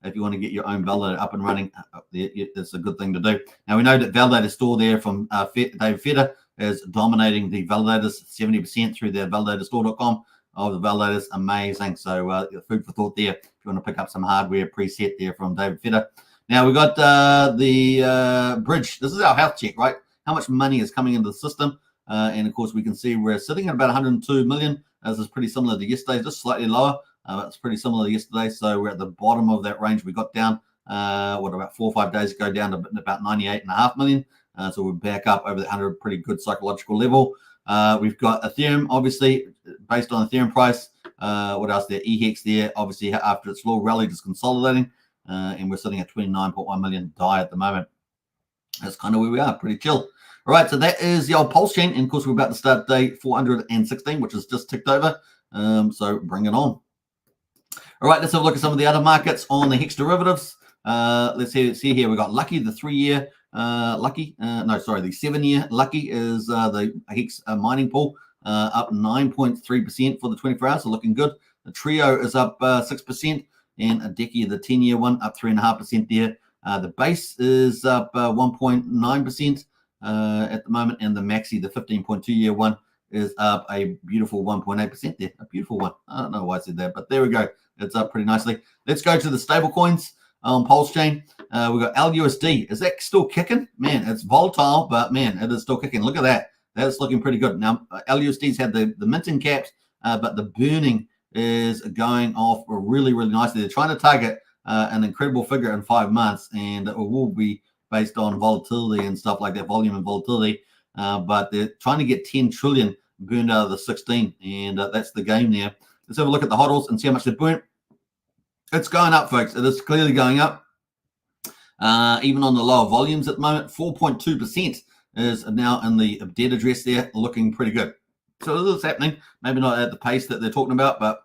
if you want to get your own validator up and running, it's a good thing to do. Now we know that Validator Store there from David Feder is dominating the validators, 70% through their validatorstore.com. Oh, the validators, amazing. So food for thought there if you want to pick up some hardware preset there from David Feder. Now we got the bridge. This is our health check, right? How much money is coming into the system? And of course, we can see we're sitting at about 102 million. This is pretty similar to yesterday, just slightly lower. It's pretty similar to yesterday. So we're at the bottom of that range. We got down, about 4 or 5 days ago, down to about 98.5 million. So we're back up over the 100, pretty good psychological level. We've got Ethereum, obviously, based on Ethereum price. What else there? EHEX there, obviously, after its slow rally, just consolidating. And we're sitting at 29.1 million DAI at the moment. That's kind of where we are, pretty chill. All right, so that is the old Pulse chain. And of course, we're about to start day 416, which is just ticked over. So bring it on. All right, let's have a look at some of the other markets on the Hex derivatives. Let's see here. We've got Lucky, the 3-year Lucky. The 7-year Lucky is the Hex mining pool, up 9.3% for the 24 hours, so looking good. The Trio is up 6%, and a Decky, the 10-year one, up 3.5% there. The base is up 1.9% at the moment, and the Maxi, the 15.2-year one, is up a beautiful 1.8% there. A beautiful one. I don't know why I said that, but there we go. It's up pretty nicely. Let's go to the stable coins on Pulse chain. We've got LUSD. Is that still kicking? Man, it's volatile, but man, it is still kicking. Look at that. That's looking pretty good. Now, LUSD's had the minting caps, but the burning is going off really, really nicely. They're trying to target an incredible figure in 5 months, and it will be based on volatility and stuff like that, volume and volatility. But they're trying to get 10 trillion burned out of the 16, and that's the game there. Let's have a look at the hodls and see how much they burnt. It's going up, folks. It is clearly going up. Even on the lower volumes at the moment, 4.2% is now in the dead address there, looking pretty good. So this is happening, maybe not at the pace that they're talking about, but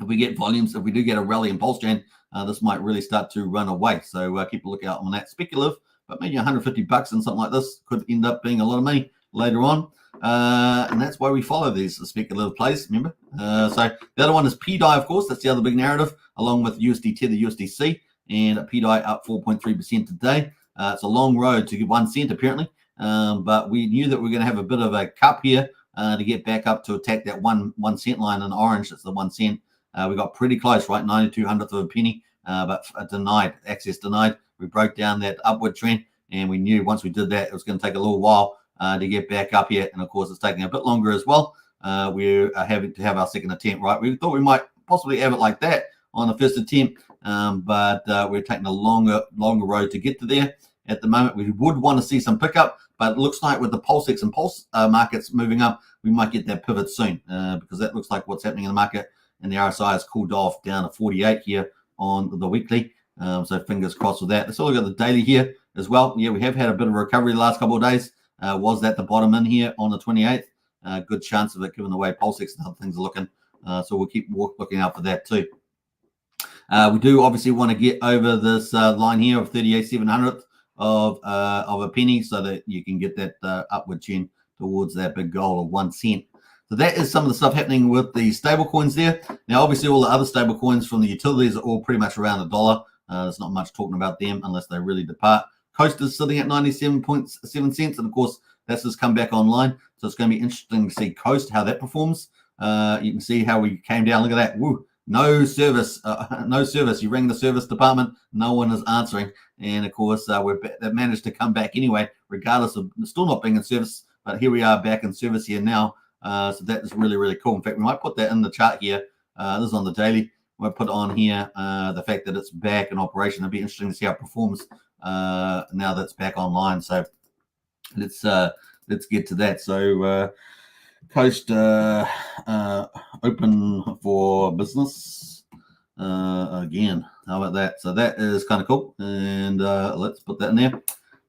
if we get volumes, if we do get a rally in Pulsechain, this might really start to run away. So keep a lookout on that. Speculative, but maybe 150 bucks and something like this could end up being a lot of money later on. And that's why we follow these speculative plays, remember? So the other one is PDI, of course. That's the other big narrative, along with USD Tether, USDC, and PDI up 4.3% today. It's a long road to get 1 cent, apparently. But we knew that we are going to have a bit of a cup here to get back up to attack that one cent line in orange. That's the 1 cent. We got pretty close, right? 92 hundredth of a penny, but denied, access denied. We broke down that upward trend, and we knew once we did that, it was going to take a little while to get back up here. And of course, it's taking a bit longer as well. We're having to have our second attempt, right? We thought we might possibly have it like that on the first attempt, but we're taking a longer road to get to there. At the moment, we would want to see some pickup, but it looks like with the Pulsex and Pulse markets moving up, we might get that pivot soon because that looks like what's happening in the market. And the RSI has cooled off down to 48 here on the weekly. So fingers crossed with that. Let's look at the daily here as well. Yeah, we have had a bit of recovery the last couple of days. Was that the bottom in here on the 28th? Good chance of it given the way Pulsex and other things are looking. So we'll keep looking out for that too. We do obviously want to get over this line here of 38.700 of a penny so that you can get that upward trend towards that big goal of 1 cent. So that is some of the stuff happening with the stable coins there. Now, obviously, all the other stable coins from the utilities are all pretty much around $1. There's not much talking about them unless they really depart. Coast is sitting at 97.7 cents, and of course, that's just come back online. So it's going to be interesting to see Coast, how that performs. You can see how we came down. Look at that. Woo. No service. No service. You ring the service department, no one is answering. And of course, they've managed to come back anyway, regardless of still not being in service. But here we are back in service here now. So that is really, really cool. In fact, we might put that in the chart here. This is on the daily. We'll put on here the fact that it's back in operation. It'll be interesting to see how it performs now that it's back online. So let's get to that. So Coast open for business again. How about that? So that is kind of cool. And let's put that in there.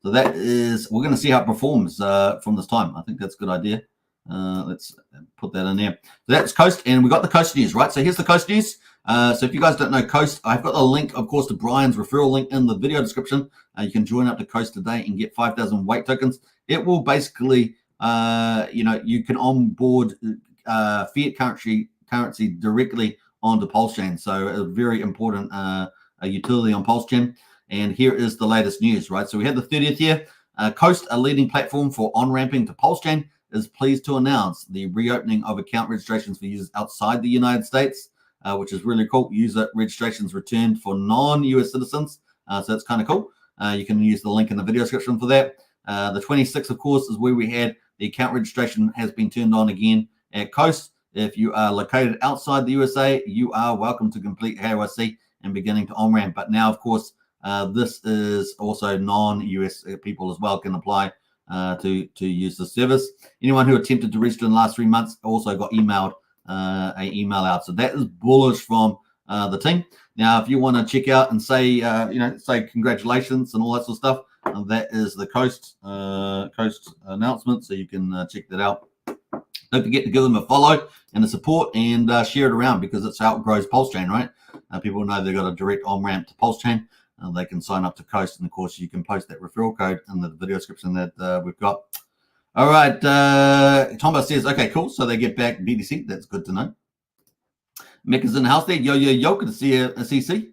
So that is, we're going to see how it performs from this time. I think that's a good idea. Let's put that in there. So that's Coast, and we got the Coast news, right? So here's the Coast news. So if you guys don't know Coast, I've got a link, of course, to Brian's referral link in the video description. You can join up to Coast today and get 5,000 weight tokens. It will basically, you can onboard fiat currency directly onto Pulsechain. So a very important utility on Pulsechain. And here is the latest news, right? So we had the 30th here. Coast, a leading platform for on-ramping to Pulsechain, is pleased to announce the reopening of account registrations for users outside the United States, which is really cool. User registrations returned for non-US citizens. So that's kind of cool. You can use the link in the video description for that. The 26th, of course, is where we had the account registration has been turned on again at Coast. If you are located outside the USA, you are welcome to complete KYC and beginning to on-ramp. But now, of course, this is also non-US people as well can apply to use the service. Anyone who attempted to register in the last 3 months also got emailed an email out. So that is bullish from the team. Now, if you want to check out and say, say congratulations and all that sort of stuff, that is the Coast announcement. So you can check that out. Don't forget to give them a follow and a support and share it around because it's how it grows Pulsechain, right? People know they've got a direct on-ramp to Pulsechain. They can sign up to Coast, and of course, you can post that referral code in the video description that we've got. All right, Tomba says, okay, cool. So they get back BTC. That's good to know. Mecca's in the house there. Yo, good to see you, CC.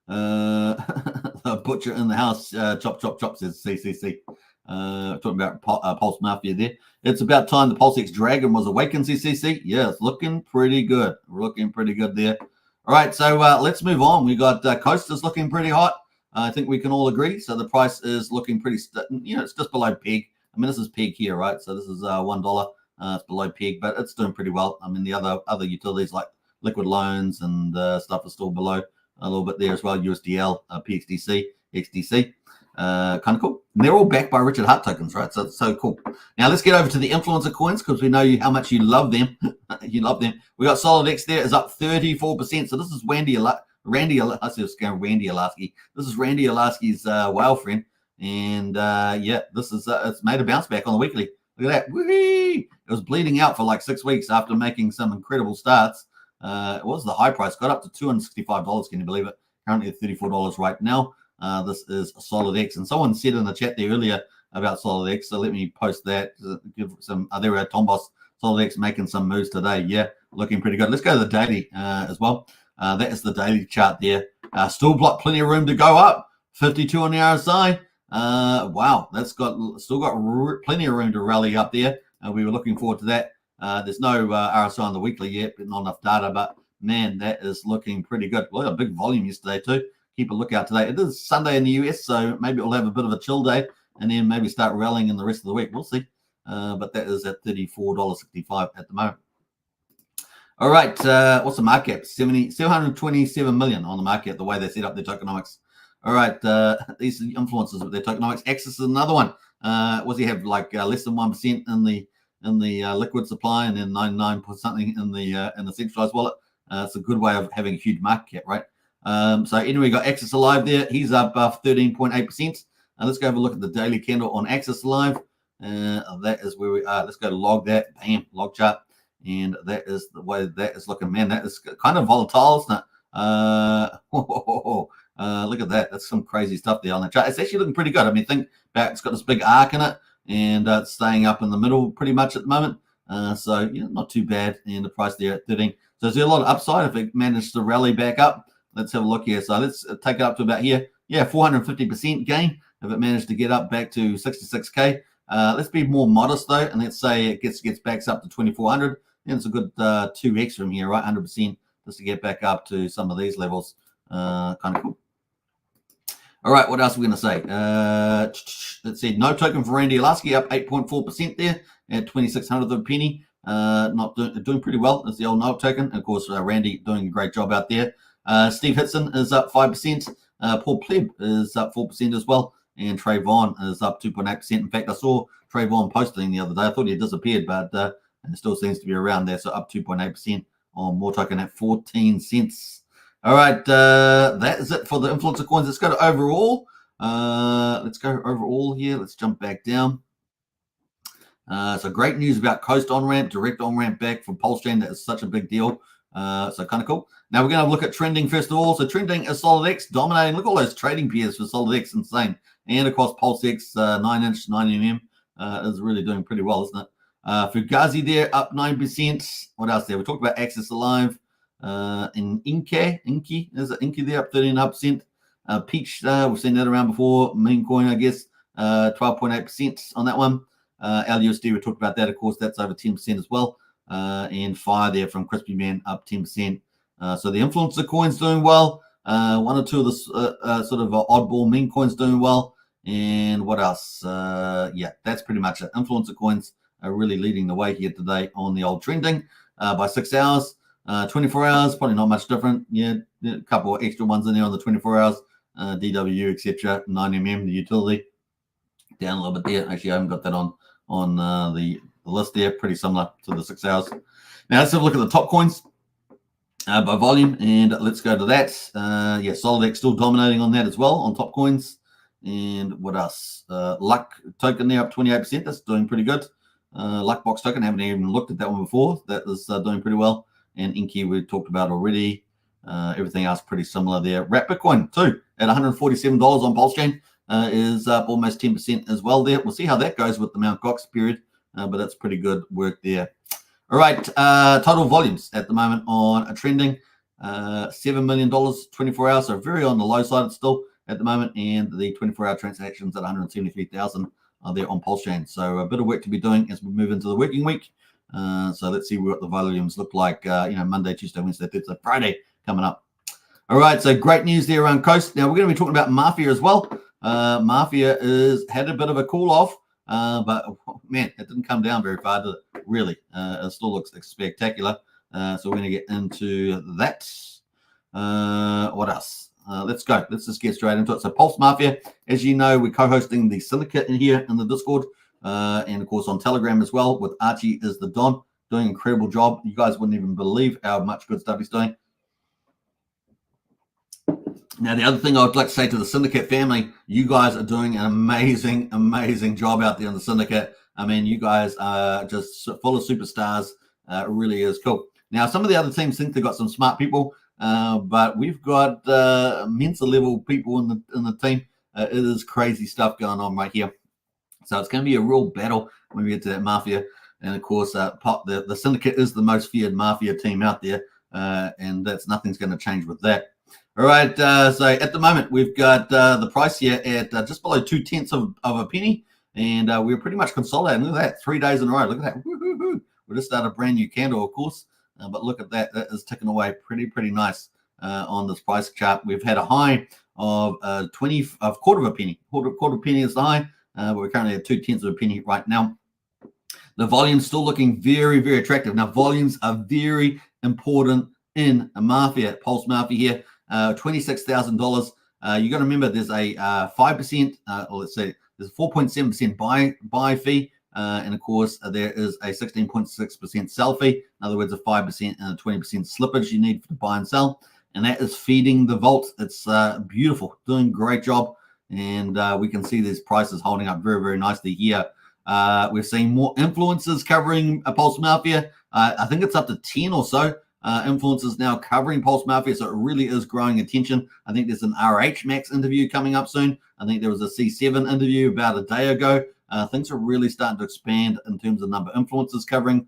The butcher in the house, chop, says CCC. Talking about PulseMafia there. It's about time the Pulsex Dragon was awakened, CCC. Yeah, it's looking pretty good. Looking pretty good there. All right, so let's move on. We got Coast is looking pretty hot. I think we can all agree. So the price is looking pretty, it's just below peg. I mean, this is peg here, right? So this is $1. It's below peg, but it's doing pretty well. I mean, the other utilities like liquid loans and stuff are still below a little bit there as well. USDL, PXDC, XDC. Kind of cool. And they're all backed by Richard Hart tokens, right? So it's so cool. Now let's get over to the influencer coins because we know how much you love them. You love them. We got SolidX there is up 34%. So this is Randy Alaski. This is Randy Alaski's whale friend. And yeah, this is it's made a bounce back on the weekly. Look at that. Whee! It was bleeding out for like 6 weeks after making some incredible starts. It was the high price, got up to $265. Can you believe it? Currently at $34 right now. This is SolidX. And someone said in the chat there earlier about SolidX, so let me post that. Give some. There we are, Tom Boss. SolidX making some moves today. Yeah, looking pretty good. Let's go to the daily as well. That is the daily chart there. Still got plenty of room to go up. 52 on the RSI. Wow, that's still got plenty of room to rally up there. We were looking forward to that. There's no RSI on the weekly yet, but not enough data. But man, that is looking pretty good. Well, a big volume yesterday too. Keep a lookout today. It is Sunday in the US, so maybe it'll have a bit of a chill day, and then maybe start rallying in the rest of the week. We'll see. But that is at $34.65 at the moment. All right, what's the market cap? 727 million on the market, the way they set up their tokenomics. All right, these influencers with their tokenomics. Axis is another one. What does he have? Like less than 1% in the liquid supply, and then 99 something in the centralized wallet. It's a good way of having a huge market cap, right? So anyway, we got Axis Alive there. He's up 13.8%. Let's go have a look at the daily candle on Axis Alive. That is where we are. Let's go to log that. Bam, log chart. And that is the way that is looking. Man, that is kind of volatile, isn't it? Look at that. That's some crazy stuff there on the chart. It's actually looking pretty good. I mean, think back, it's got this big arc in it, and it's staying up in the middle pretty much at the moment. So, yeah, not too bad. And the price there at 13. So, is there a lot of upside if it managed to rally back up? Let's have a look here. So, let's take it up to about here. Yeah, 450% gain if it managed to get up back to 66K. Let's be more modest, though, and let's say it gets back up to 2,400. Then it's a good 2x from here, right? 100% just to get back up to some of these levels. Kind of cool. All right, what else are we going to say? Let's see. No token for Randy Lasky, up 8.4% there at 2600th of a penny. Not doing pretty well. That's the old no token. And of course, Randy doing a great job out there. Steve Hitson is up 5%. Paul Pleb is up 4% as well. And Trayvon is up 2.8%. In fact, I saw Trayvon posting the other day. I thought he had disappeared, but it still seems to be around there. So up 2.8% on more token at 14 cents. All right, that is it for the influencer coins. Let's go to overall. Let's go overall here. Let's jump back down. So great news about Coast on-ramp, direct on-ramp back from Pulsechain. That is such a big deal. So kind of cool. Now we're going to look at trending first of all. So trending is SolidX dominating. Look at all those trading pairs for SolidX, insane. And of course, PulseX 9-inch, 9mm is really doing pretty well, isn't it? Fugazi there up 9%. What else there? We talked about Axis Alive. In Inky, there's an Inky there up 13.5%. Peach, we've seen that around before. Meme coin, I guess, 12.8% on that one. LUSD, we talked about that. Of course, that's over 10% as well. And Fire there from Crispy Man up 10%. So the influencer coins doing well. One or two of the sort of oddball meme coins doing well. And what else? Yeah, that's pretty much it. Influencer coins are really leading the way here today on the old trending by 6 hours. 24 hours, probably not much different. Yeah, a couple of extra ones in there on the 24 hours. DW, etc. 9mm, the utility. Down a little bit there. Actually, I haven't got that on the list there. Pretty similar to the 6 hours. Now, let's have a look at the top coins by volume. And let's go to that. Yeah, SolidX still dominating on that as well on top coins. And what else? Luck token there up 28%. That's doing pretty good. Luckbox token, haven't even looked at that one before. That is doing pretty well. And Inky we talked about already. Everything else pretty similar there. Wrap Bitcoin too at $147 on Pulsechain is up almost 10% as well there. We'll see how that goes with the Mt. Gox period, but that's pretty good work there. All right, total volumes at the moment on a trending $7 million 24 hours, so very on the low side still at the moment, and the 24-hour transactions at 173,000 are there on Pulsechain. So a bit of work to be doing as we move into the working week. So let's see what the volumes look like, Monday, Tuesday, Wednesday, Thursday, Friday coming up. All right, so great news there around Coast. Now we're going to be talking about Mafia as well. Mafia had a bit of a cool off, but man, it didn't come down very far, did it? Really. It still looks spectacular. So we're going to get into that. What else? Let's go. Let's just get straight into it. So PulseMafia, as you know, we're co-hosting the syndicate in here in the Discord. And of course on Telegram as well with Archie is the Don, doing an incredible job. You guys wouldn't even believe how much good stuff he's doing. Now, the other thing I would like to say to the syndicate family, you guys are doing an amazing, amazing job out there in the syndicate. I mean, you guys are just full of superstars. It really is cool. Now, some of the other teams think they've got some smart people, but we've got Mensa level people in the team. It is crazy stuff going on right here. So it's going to be a real battle when we get to that Mafia. And of course, the syndicate is the most feared Mafia team out there, and nothing's going to change with that. All right, so at the moment, we've got the price here at just below 0.2 of a penny, and we're pretty much consolidating. Look at that, 3 days in a row. Look at that. Woo-hoo-hoo. We just started a brand new candle, of course, but look at that. That is ticking away pretty nice on this price chart. We've had a high of quarter of a penny. Quarter penny is the high, but we're currently at 0.2 of a penny right now. The volume's still looking very attractive. Now, volumes are very important in a Mafia, PulseMafia here. $26,000. You got to remember there's a 5%, or let's say there's a 4.7% buy fee, and of course there is a 16.6% sell fee. In other words, a 5% and a 20% slippage you need to buy and sell, and that is feeding the vault. It's beautiful, doing a great job, and we can see these prices holding up very nicely here. We're seeing more influencers covering PulseMafia. I think it's up to 10 or so. Influencers now covering PulseMafia, so it really is growing attention. I think there's an RH Max interview coming up soon. I think there was a C7 interview about a day ago. Things are really starting to expand in terms of number of influencers covering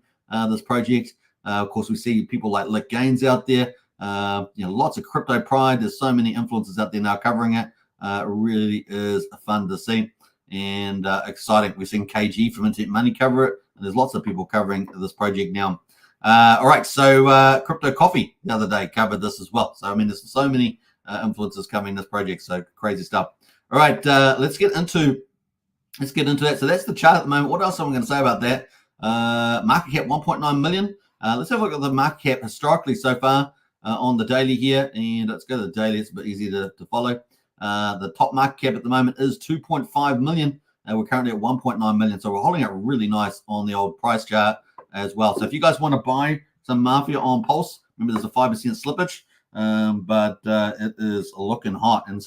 this project. Of course, we see people like Lick Gaines out there. Lots of crypto pride. There's so many influencers out there now covering it. It really is fun to see and exciting. We're seeing KG from Internet Money cover it, and there's lots of people covering this project now. All right, so Crypto Coffee the other day covered this as well. So I mean, there's so many influencers covering this project, so crazy stuff. All right, let's get into that. So that's the chart at the moment. What else am I going to say about that? Market cap 1.9 million. Let's have a look at the market cap historically so far on the daily here, and let's go to the daily. It's a bit easy to follow. The top market cap at the moment is 2.5 million, and we're currently at 1.9 million. So we're holding up really nice on the old price chart as well. So if you guys want to buy some Mafia on Pulse, remember there's a 5% slippage, but it is looking hot. And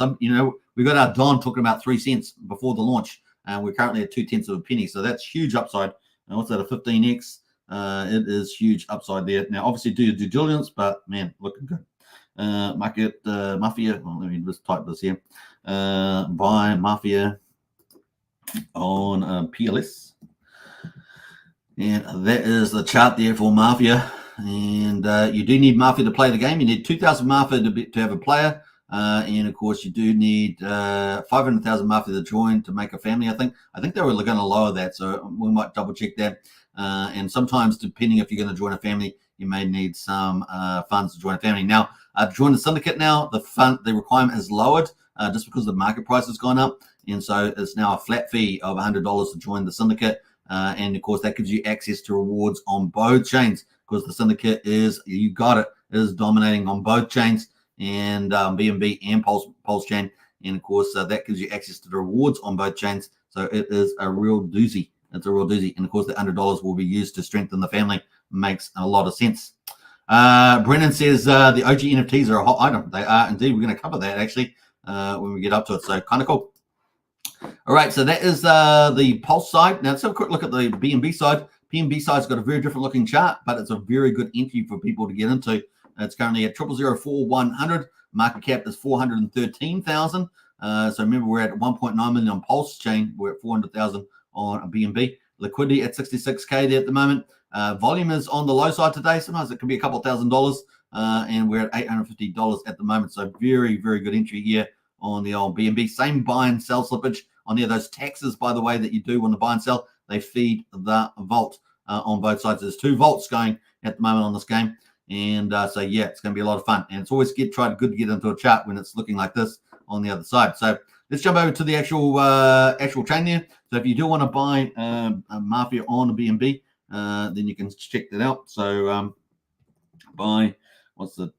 we got our Don talking about 3 cents before the launch, and we're currently at 0.2 of a penny. So that's huge upside. And what's that, a 15x? It is huge upside there. Now, obviously do your due diligence, but man, looking good. Market Mafia. Well, let me just type this here. Buy Mafia on PLS. And that is the chart there for Mafia. And you do need Mafia to play the game. You need 2,000 Mafia to have a player. And of course, you do need 500,000 Mafia to join to make a family. I think they were going to lower that, so we might double check that. And sometimes, depending if you're going to join a family, you may need some funds to join a family. Now, to join the syndicate now, the requirement is lowered just because the market price has gone up. And so it's now a flat fee of $100 to join the syndicate. And of course, that gives you access to rewards on both chains because the syndicate is dominating on both chains and BNB and Pulsechain. And of course, that gives you access to the rewards on both chains. So it is a real doozy. It's a real doozy. And of course, the $100 will be used to strengthen the family. Makes a lot of sense. Brennan says the OG NFTs are a hot item. They are indeed. We're going to cover that actually when we get up to it. So kind of cool. All right, so that is the Pulse side. Now let's have a quick look at the BNB side. BNB side's got a very different looking chart, but it's a very good entry for people to get into. It's currently at 0004,100. Market cap is 413,000. So remember, we're at 1.9 million on Pulse chain. We're at 400,000 on BNB. Liquidity at 66K there at the moment. Volume is on the low side today. Sometimes it could be a couple $1,000s, and we're at $850 at the moment. So very good entry here on the old BNB. Same buy and sell slippage on there. Those taxes, by the way, that you do when the buy and sell, they feed the vault on both sides. There's 2 vaults going at the moment on this game. And so, yeah, it's going to be a lot of fun. And it's always good to get into a chart when it's looking like this on the other side. So let's jump over to the actual chain there. So if you do want to buy a Mafia on a BNB, then you can check that out. So buy, what's it?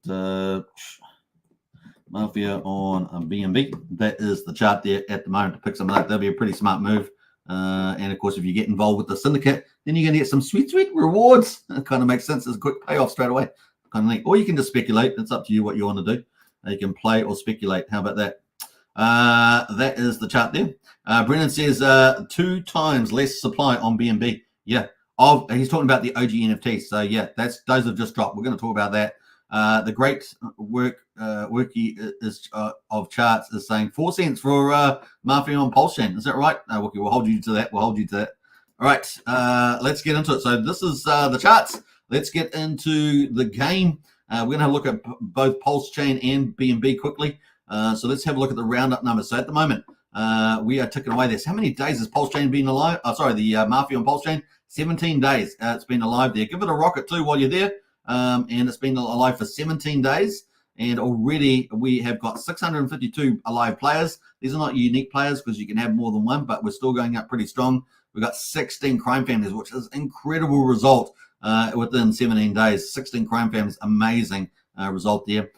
Mafia on BNB. That is the chart there at the moment to pick some of that. That'll be a pretty smart move. And of course, if you get involved with the syndicate, then you're going to get some sweet rewards. It kind of makes sense. It's a quick payoff straight away. Kind of neat. Or you can just speculate. It's up to you what you want to do. You can play or speculate. How about that? That is the chart there. Brennan says 2 times less supply on BNB. Yeah, he's talking about the OG NFTs. So yeah, those have just dropped. We're going to talk about that. The great Worky is of charts is saying 4 cents for Mafia on Pulsechain. Is that right? Worky, we'll hold you to that. All right, let's get into it. So this is the charts. Let's get into the game. We're going to have a look at both Pulsechain and BNB quickly. So let's have a look at the roundup numbers. So at the moment, we are ticking away this. How many days has Pulsechain been alive? The Mafia on Pulsechain, 17 days. It's been alive there. Give it a rocket too while you're there. And it's been alive for 17 days. And already we have got 652 alive players. These are not unique players because you can have more than one, but we're still going up pretty strong. We've got 16 crime families, which is an incredible result within 17 days. 16 crime families, amazing result there.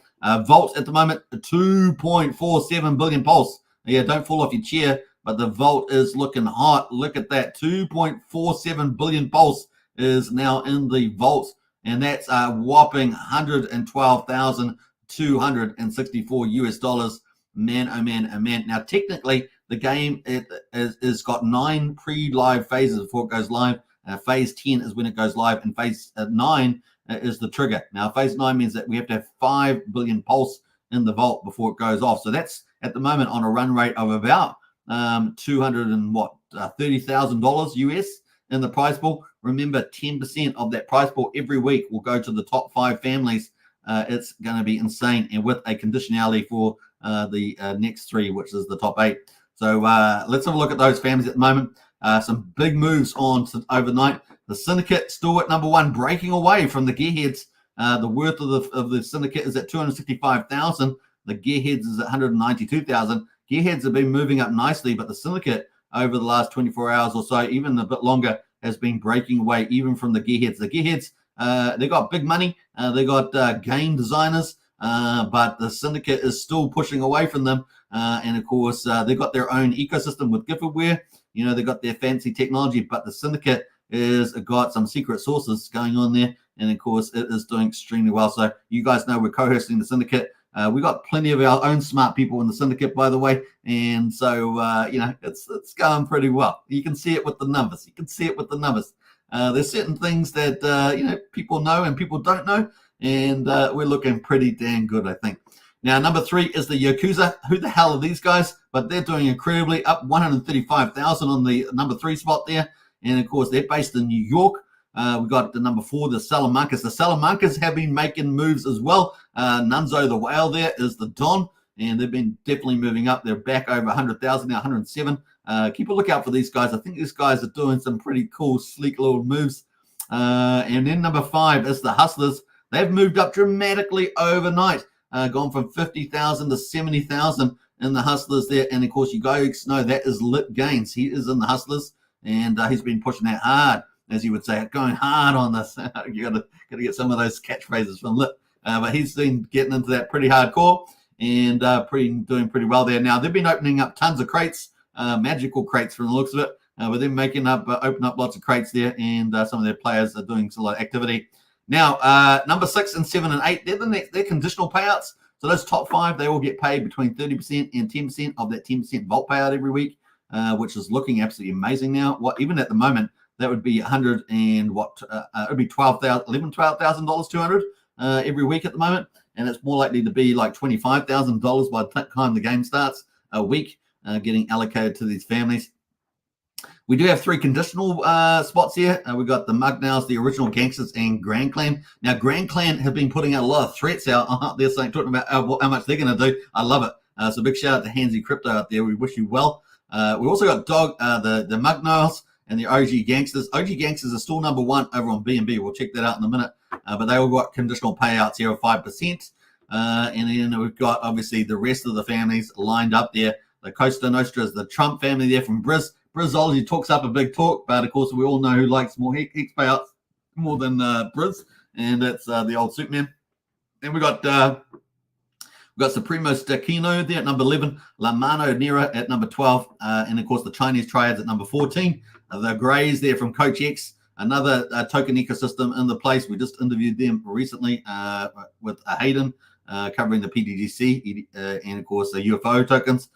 Vault at the moment, 2.47 billion pulse. Yeah, don't fall off your chair, but the vault is looking hot. Look at that, 2.47 billion pulse is now in the vault, and that's a whopping 112,264 US dollars. Man, oh man, oh man. Now, technically, the game is got 9 pre-live phases before it goes live. Phase 10 is when it goes live, and phase 9 is the trigger. Now, phase 9 means that we have to have 5 billion pulse in the vault before it goes off. So that's at the moment on a run rate of about $30,000 US in the prize pool. Remember, 10% of that prize pool every week will go to the top 5 families. It's going to be insane, and with a conditionality for the next 3, which is the top 8. So let's have a look at those families at the moment. Some big moves on overnight. The syndicate still at number 1, breaking away from the gearheads. The worth of the syndicate is at 265,000. The gearheads is at 192,000. Gearheads have been moving up nicely, but the syndicate over the last 24 hours or so, even a bit longer, has been breaking away even from the gearheads. The gearheads, they got big money. They got game designers, but the syndicate is still pushing away from them. And of course, they've got their own ecosystem with giftware. You know, they've got their fancy technology, but the syndicate is got some secret sources going on there. And of course, it is doing extremely well. So you guys know we're co-hosting the syndicate. We got plenty of our own smart people in the syndicate, by the way. And so, it's going pretty well. You can see it with the numbers. There's certain things that, people know and people don't know. And we're looking pretty dang good, I think. Now, number 3 is the Yakuza. Who the hell are these guys? But they're doing incredibly, up 135,000 on the number 3 spot there. And, of course, they're based in New York. We've got the number 4, the Salamancas. The Salamancas have been making moves as well. Nunzo the Whale there is the Don, and they've been definitely moving up. They're back over 100,000 now, 107. Keep a lookout for these guys. I think these guys are doing some pretty cool, sleek little moves. And then number 5 is the Hustlers. They've moved up dramatically overnight, gone from 50,000 to 70,000 in the Hustlers there. And, of course, you guys know that is Lit Gains. He is in the Hustlers, and he's been pushing that hard, as you would say, going hard on this. You got to get some of those catchphrases from Lit. But he's been getting into that pretty hardcore and doing pretty well there. Now, they've been opening up tons of crates, magical crates from the looks of it. But they're opening up lots of crates there, and some of their players are doing a lot of activity. Now, number 6 and 7 and 8, they're conditional payouts. So those top 5, they will get paid between 30% and 10% of that 10% vault payout every week, which is looking absolutely amazing now. Even at the moment, that would be $100 and it would be $12,200 every week at the moment, and it's more likely to be like $25,000 by the time the game starts a week, getting allocated to these families. We do have 3 conditional spots here. We've got the Mugnails, the Original Gangsters, and Grand Clan. Now, Grand Clan have been putting out a lot of threats out. They're talking about how much they're going to do. I love it. So big shout out to Hansy Crypto out there. We wish you well. We also got the Mugnails and the OG Gangsters. OG Gangsters are still number 1 over on BNB. We'll check that out in a minute. But they all got conditional payouts here of 5%. And then we've got, obviously, the rest of the families lined up there. The Costa Nostras, the Trump family there from Briz. Brizzology talks up a big talk, but, of course, we all know who likes more Hex payouts more than Briz, and that's the old Superman. Then we got Supremo Stacchino there at number 11, La Mano Nera at number 12, and, of course, the Chinese Triads at number 14. The Greys there from Coach X, another token ecosystem in the place. We just interviewed them recently with Hayden covering the PDGC and of course the UFO tokens,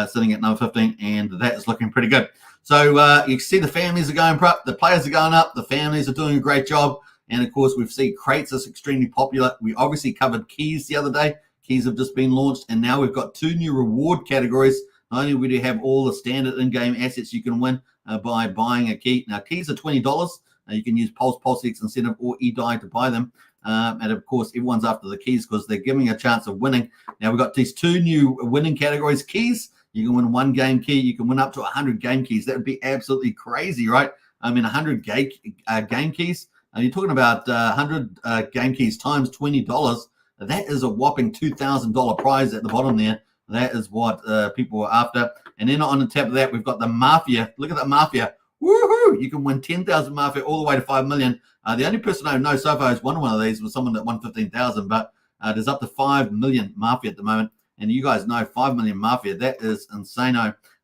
sitting at number 15, and that is looking pretty good. So you can see the families are going up, the players are going up, the families are doing a great job, and of course we've seen crates is extremely popular. We obviously covered keys the other day. Keys have just been launched, and now we've got 2 new reward categories. Not only do you have all the standard in-game assets you can win by buying a key. Now keys are $20. You can use PulseX incentive or eDie to buy them. And of course, everyone's after the keys because they're giving a chance of winning. Now we've got these 2 new winning categories. Keys, you can win 1 game key. You can win up to 100 game keys. That would be absolutely crazy, right? I mean, 100 game keys. You're talking about 100 game keys times $20. That is a whopping $2,000 prize at the bottom there. That is what people are after. And then on the top of that, we've got the Mafia. Look at that Mafia. Woohoo! You can win 10,000 Mafia all the way to 5 million. The only person I know so far who's won one of these was someone that won 15,000, but there's up to 5 million Mafia at the moment. And you guys know 5 million Mafia. That is insane.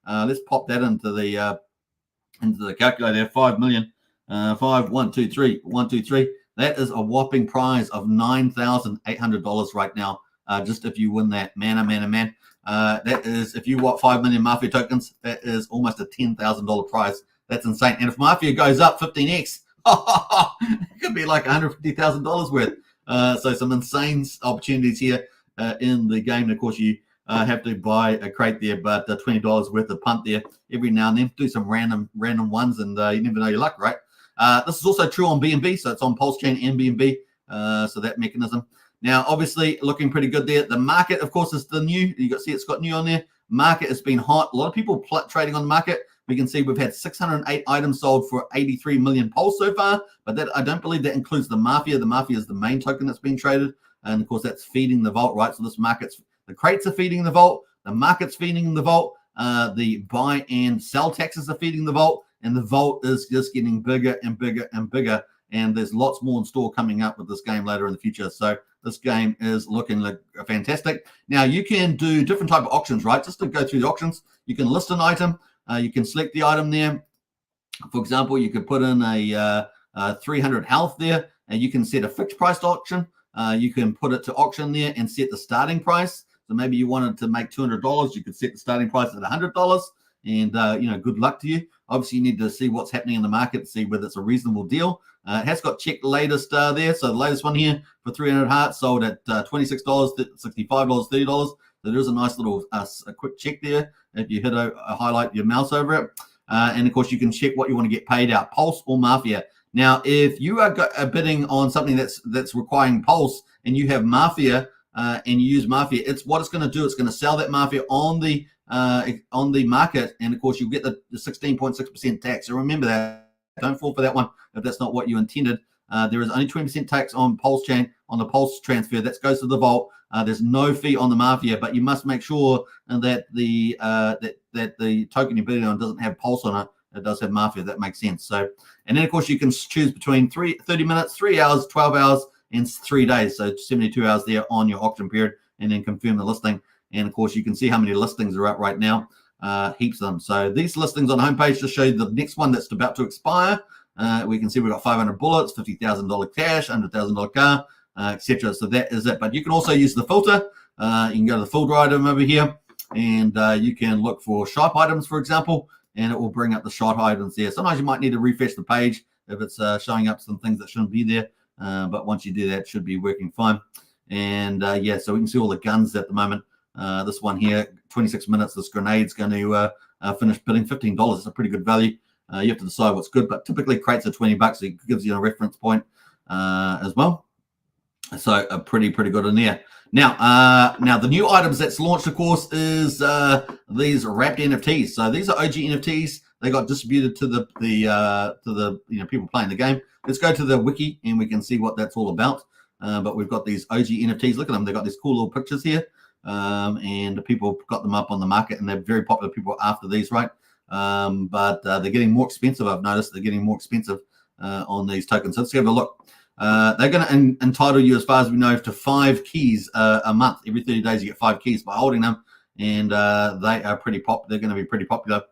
Let's pop that into the calculator. 5 million. 5, 1, 2, 3, 1, 2, 3. That is a whopping prize of $9,800 right now. Just if you win that, man, oh man, oh man. That is, if you want 5 million Mafia tokens, that is almost a $10,000 prize. That's insane. And if Mafia goes up 15x, it could be like $150,000 worth. So some insane opportunities here in the game. And of course, you have to buy a crate there, but $20 worth of punt there every now and then. Do some random ones, and you never know your luck, right? This is also true on BNB, so it's on Pulsechain and BNB. So that mechanism. Now, obviously, looking pretty good there. The market, of course, is the new. You got see it's got new on there. Market has been hot. A lot of people trading on the market. We can see we've had 608 items sold for 83 million Pulse so far, but that I don't believe that includes the Mafia. The Mafia is the main token that's being traded, and of course that's feeding the vault, right? So this market's the crates are feeding the vault, the market's feeding the vault, the buy and sell taxes are feeding the vault, and the vault is just getting bigger and bigger and bigger. And there's lots more in store coming up with this game later in the future. So this game is looking like fantastic. Now you can do different type of auctions, right? Just to go through the auctions, you can list an item. You can select the item there. For example, you could put in a 300 health there, and you can set a fixed price auction. You can put it to auction there and set the starting price. So maybe you wanted to make $200, you could set the starting price at $100, and good luck to you. Obviously, you need to see what's happening in the market, see whether it's a reasonable deal. It has got check latest there. So the latest one here for 300 hearts sold at $26, $65, $30. So there's a nice little a quick check there if you hit a highlight your mouse over it. And of course, you can check what you want to get paid out, Pulse or Mafia. Now, if you are bidding on something that's requiring Pulse and you have Mafia and you use Mafia, it's what it's going to do. It's going to sell that Mafia on the market, and of course, you'll get the 16.6% tax. So remember that. Don't fall for that one if that's not what you intended. There is only 20% tax on Pulsechain on the Pulse transfer. That goes to the vault. There's no fee on the Mafia, but you must make sure that the token you're bidding on doesn't have Pulse on it. It does have Mafia. That makes sense. So, and then of course you can choose between 30 minutes, 3 hours, 12 hours, and 3 days. So 72 hours there on your auction period, and then confirm the listing. And of course you can see how many listings are out right now. Heaps of them. So these listings on the homepage just show you the next one that's about to expire. We can see we've got 500 bullets, $50,000 cash, $100,000 car, etc. So that is it. But you can also use the filter. You can go to the filter item over here, and you can look for shop items, for example, and it will bring up the shop items there. Sometimes you might need to refresh the page if it's showing up some things that shouldn't be there. But once you do that, it should be working fine. And yeah, so we can see all the guns at the moment. This one here, 26 minutes, this grenade's going to finish bidding $15. It's a pretty good value. You have to decide what's good, but typically crates are $20, so it gives you a reference point as well. So pretty good in there. Now the new items that's launched, of course, is these wrapped NFTs. So these are OG NFTs. They got distributed to the people playing the game. Let's go to the wiki and we can see what that's all about. But we've got these OG NFTs. Look at them. They've got these cool little pictures here. And people got them up on the market, and they're very popular. People are after these, right? But they're getting more expensive. I've noticed they're getting more expensive on these tokens. So let's have a look. They're going to entitle you, as far as we know, to 5 keys a month. Every 30 days, you get 5 keys by holding them, and they are pretty popular. They're going to be pretty popular.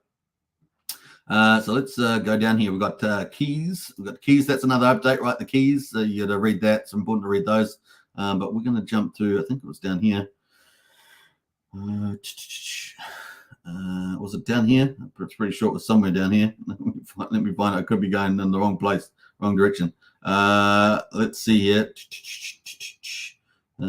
So let's go down here. We've got keys. We've got keys. That's another update, right? The keys. You got to read that. It's important to read those. but we're going to jump to, I think it was down here. Was it down here? I'm pretty sure it was somewhere down here. Let me find it. I could be going in the wrong place, wrong direction. Let's see here. OG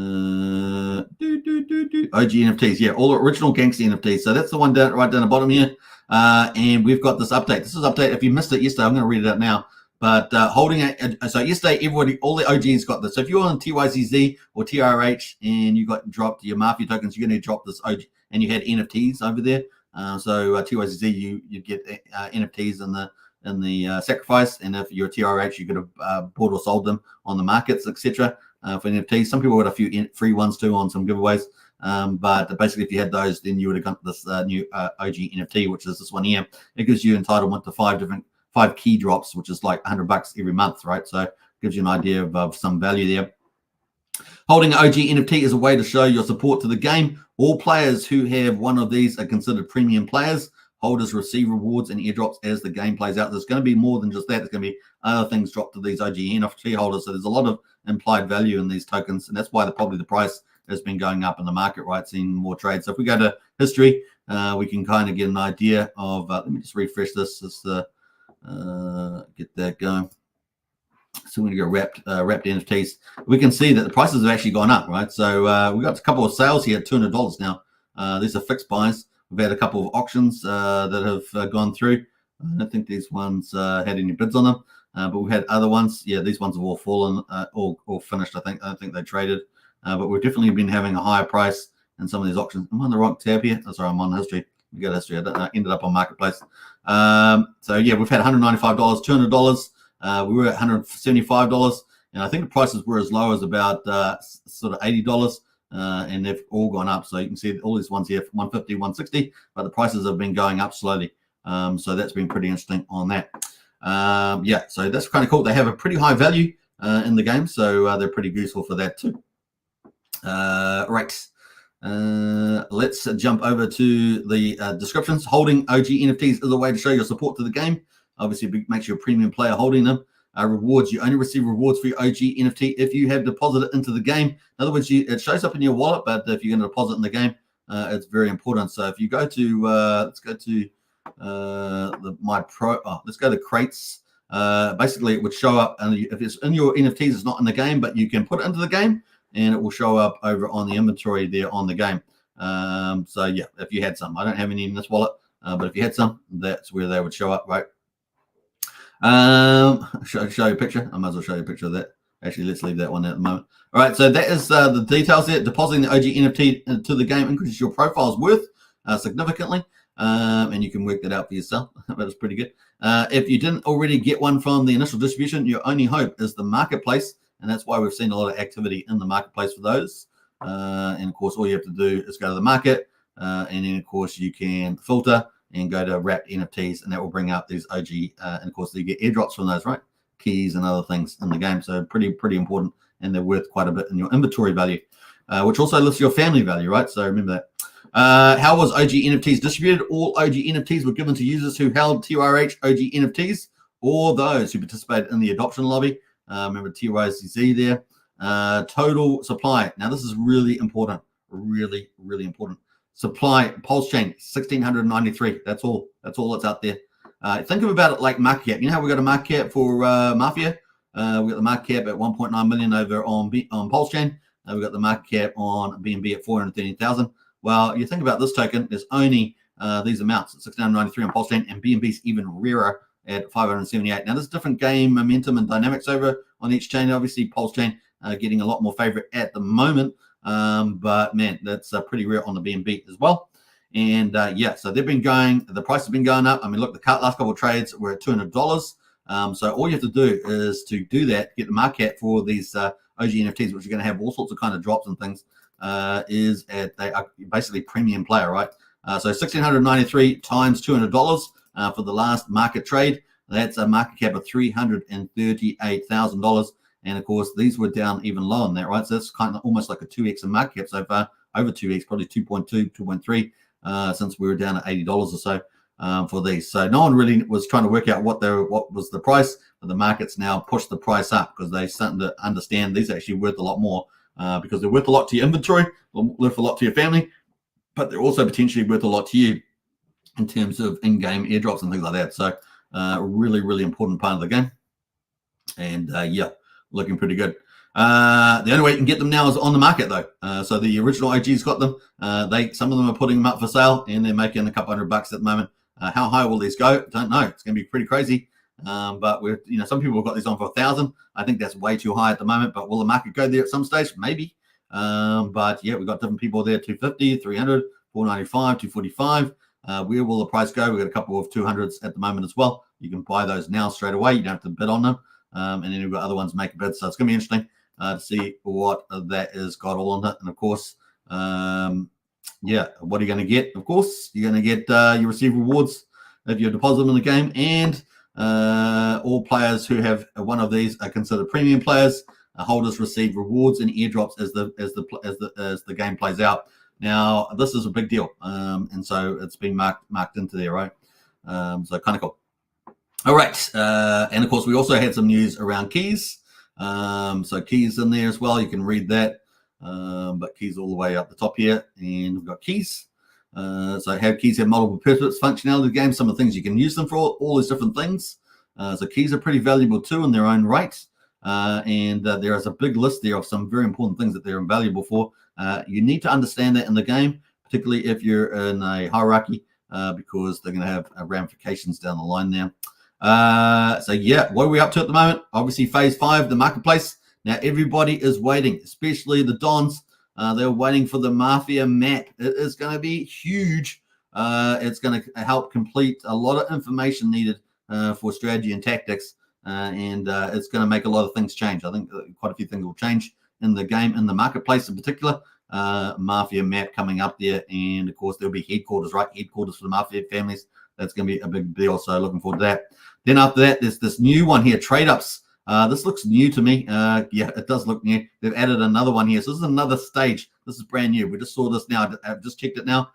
NFTs, yeah, all original gangster NFTs. So that's the one right down the bottom here. And we've got this update. This is update. If you missed it yesterday, I'm going to read it out now. But holding it, so yesterday, everybody, all the OGs got this. So if you're on TYZZ or TRH and you got dropped your Mafia tokens, you're going to drop this OG, and you had NFTs over there. So TYZZ, you get NFTs in the sacrifice, and if you're a TRH, you could have bought or sold them on the markets, etc. For NFTs. Some people got a few free ones too on some giveaways. But basically, if you had those, then you would have got this new OG NFT, which is this one here. It gives you entitlement to 5 key drops, which is like $100 every month, right? So it gives you an idea of some value there. Holding an OG NFT is a way to show your support to the game. All players who have one of these are considered premium players. Holders receive rewards and airdrops as the game plays out. There's going to be more than just that. There's going to be other things dropped to these OG NFT holders. So there's a lot of implied value in these tokens, and that's why probably the price has been going up in the market, right? Seeing more trades. So if we go to history, we can kind of get an idea of. Let me just refresh this. Just get that going. So we're going to go wrapped NFTs. We can see that the prices have actually gone up, right? So we've got a couple of sales here at $200 now. These are fixed buys. We've had a couple of auctions that have gone through. I don't think these ones had any bids on them, but we've had other ones. Yeah, these ones have all fallen, all finished. I don't think they traded, but we've definitely been having a higher price in some of these auctions. I'm on the wrong tab here. Oh, sorry, I'm on history. We go to history. I ended up on marketplace. So yeah, we've had $195, $200. We were at $175, and I think the prices were as low as about sort of $80. And they've all gone up. So you can see all these ones here, 150, 160, but the prices have been going up slowly. So that's been pretty interesting on that. Yeah, so that's kind of cool. They have a pretty high value in the game, so they're pretty useful for that too. Right. Let's jump over to the descriptions. Holding OG NFTs is a way to show your support to the game. Obviously, it makes you a premium player holding them. Rewards, you only receive rewards for your OG NFT if you have deposited into the game. In other words, it shows up in your wallet, but if you're going to deposit in the game, it's very important. So if you go to let's go to let's go to crates. Basically, it would show up, and if it's in your NFTs, it's not in the game, but you can put it into the game, and it will show up over on the inventory there on the game. So yeah, if you had some, I don't have any in this wallet, but if you had some, that's where they would show up, right? Show you a picture. I might as well show you a picture of that. Actually, let's leave that one at the moment. All right, so that is the details there. Depositing the OG NFT into the game increases your profile's worth significantly, and you can work that out for yourself. That was pretty good. If you didn't already get one from the initial distribution, your only hope is the marketplace, and that's why we've seen a lot of activity in the marketplace for those. And of course, all you have to do is go to the market, and then of course you can filter and go to wrapped NFTs, and that will bring up these OG, and of course you get airdrops from those, right? Keys and other things in the game. So pretty important, and they're worth quite a bit in your inventory value, which also lifts your family value, right? So remember that. How was OG NFTs distributed? All OG NFTs were given to users who held TRH OG NFTs or those who participated in the adoption lobby. Remember TYZZ there. Total supply. Now this is really important, really important. Supply, Pulsechain, 1,693. That's all that's out there. Think about it like market cap. You know how we got a market cap for Mafia? We got the market cap at 1.9 million over on Pulsechain. We got the market cap on BNB at 430,000. Well, you think about this token, there's only these amounts, 1,693 on Pulsechain, and BNB's even rarer at 578. Now, there's different game momentum and dynamics over on each chain. Obviously, Pulsechain getting a lot more favorite at the moment. But man, that's pretty rare on the BNB as well. And yeah, so they've been going, the price has been going up. I mean, look, the last couple of trades were at $200. So all you have to do is to do that, get the market cap for these OG NFTs, which are going to have all sorts of kind of drops and things, is at, they are basically premium player, right? So 1,693 times $200 for the last market trade. That's a market cap of $338,000. And of course, these were down even lower than that, right? So that's kind of almost like a 2x in market cap so far, over 2x, probably 2.2, 2.3, since we were down at $80 or so for these. So no one really was trying to work out what was the price, but the market's now pushed the price up because they're starting to understand these are actually worth a lot more because they're worth a lot to your inventory, worth a lot to your family, but they're also potentially worth a lot to you in terms of in-game airdrops and things like that. So really, really important part of the game. And yeah, looking pretty good. The only way you can get them now is on the market, though. So the original OGs got them. Some of them are putting them up for sale, and they're making a couple $100 at the moment. How high will these go? Don't know. It's going to be pretty crazy. But we're, some people have got these on for 1,000. I think that's way too high at the moment. But will the market go there at some stage? Maybe. But yeah, we've got different people there: 250, 300, 495, 245. Where will the price go? We've got a couple of 200s at the moment as well. You can buy those now straight away. You don't have to bid on them. And then we've got other ones make a bid. So it's going to be interesting to see what that has got all on it. And of course, yeah, what are you going to get? Of course, you're going to get you receive rewards if you deposit them in the game, and all players who have one of these are considered premium players. Holders receive rewards and airdrops as the game plays out. Now, this is a big deal, and so it's been marked into there, right? So kind of cool. All right, and of course, we also had some news around keys. So keys in there as well. You can read that, but keys all the way up the top here, and we've got keys. So have keys have multiple purpose functionality of the game. Some of the things you can use them for, all these different things. So keys are pretty valuable too in their own right. And there is a big list there of some very important things that they're invaluable for. You need to understand that in the game, particularly if you're in a hierarchy, because they're going to have ramifications down the line there. So yeah, what are we up to at the moment? Obviously, phase 5, the marketplace. Now everybody is waiting, especially the Dons. They're waiting for the Mafia map. It is going to be huge. It's going to help complete a lot of information needed for strategy and tactics. And it's going to make a lot of things change. I think quite a few things will change in the game, in the marketplace in particular. Mafia map coming up there. And, of course, there'll be headquarters, right? Headquarters for the Mafia families. That's going to be a big deal. So looking forward to that. Then after that, there's this new one here, trade-ups. This looks new to me. Yeah, it does look new. They've added another one here. So this is another stage. This is brand new. We just saw this now. I've just checked it now.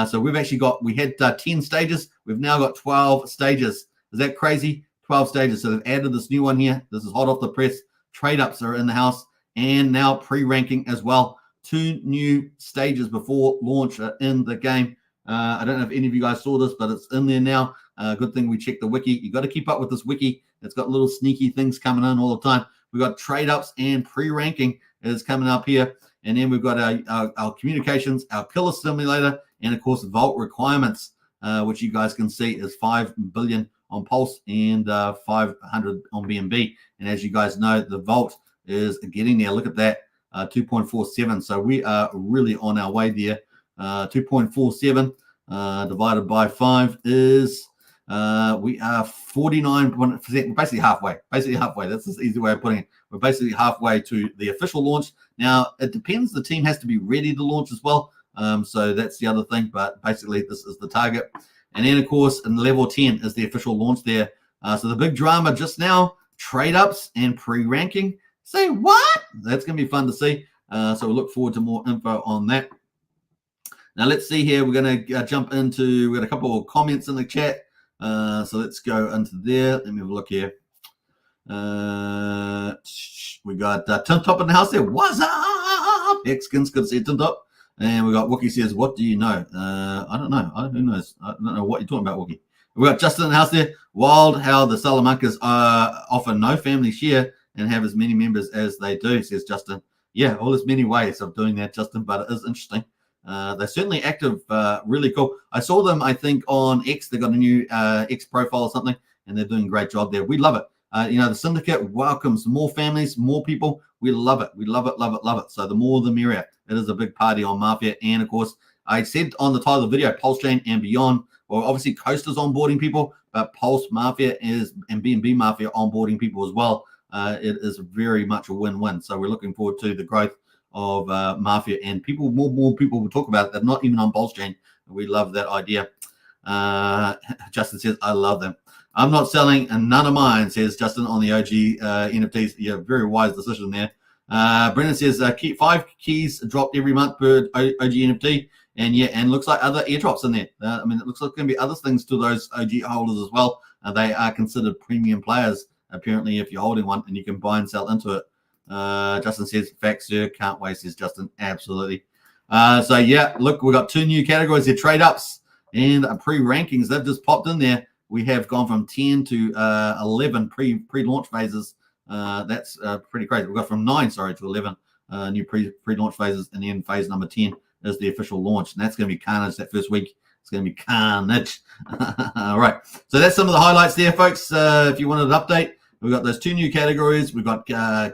So we've actually we had 10 stages. We've now got 12 stages. Is that crazy? 12 stages. So they've added this new one here. This is hot off the press. Trade-ups are in the house. And now pre-ranking as well. 2 new stages before launch in the game. I don't know if any of you guys saw this, but it's in there now. Good thing we checked the wiki. You got to keep up with this wiki. It's got little sneaky things coming in all the time. We've got trade-ups and pre-ranking is coming up here. And then we've got our communications, our killer simulator, and, of course, vault requirements, which you guys can see is 5 billion on Pulse and 500 on BNB. And as you guys know, the vault is getting there. Look at that, 2.47. So we are really on our way there. 2.47 divided by 5 is we are 49%, basically halfway. That's the easy way of putting it. We're basically halfway to the official launch. Now, it depends. The team has to be ready to launch as well. So that's the other thing. But basically, this is the target. And then, of course, in level 10 is the official launch there. So the big drama just now, trade-ups and pre-ranking. Say what? That's going to be fun to see. So we look forward to more info on that. Now, let's see here. We're going to jump into, we've got a couple of comments in the chat. So let's go into there. Let me have a look here. We got Tin Top in the house there. What's up? X-Skins, good to see you, Tin Top. And we got Wookie says, what do you know? I don't know. Who knows? I don't know what you're talking about, Wookie. We got Justin in the house there. Wild how the Salamancas offer no family share and have as many members as they do, says Justin. Yeah, all there's many ways of doing that, Justin, but it is interesting. They're certainly active, really cool. I saw them, I think, on X. They got a new X profile or something, and they're doing a great job there. We love it. The syndicate welcomes more families, more people. We love it. We love it, love it, love it. So the more the merrier. It is a big party on Mafia. And, of course, I said on the title of the video, Pulsechain and beyond. Well, obviously, Coast is onboarding people, but Pulse Mafia and BNB Mafia onboarding people as well. It is very much a win-win. So we're looking forward to the growth of Mafia, and people, more people will talk about it. They're not even on Pulsechain. We love that idea. Justin says, I love them. I'm not selling none of mine, says Justin on the OG NFTs. Yeah, very wise decision there. Brendan says 5 keys dropped every month per OG NFT. And yeah, and looks like other airdrops in there. I mean, it looks like going to be other things to those OG holders as well. They are considered premium players, apparently, if you're holding one, and you can buy and sell into it. Justin says, facts, sir. Can't wait, says Justin. Absolutely. So, yeah, look, we've got 2 new categories here, trade-ups and pre-rankings. They've just popped in there. We have gone from 10 to 11 pre-launch phases. That's pretty crazy. We've got from 9, to 11 new pre-launch phases, and then phase number 10 is the official launch, and that's going to be carnage that first week. It's going to be carnage. All right. So that's some of the highlights there, folks. If you wanted an update, we've got those 2 new categories. We've got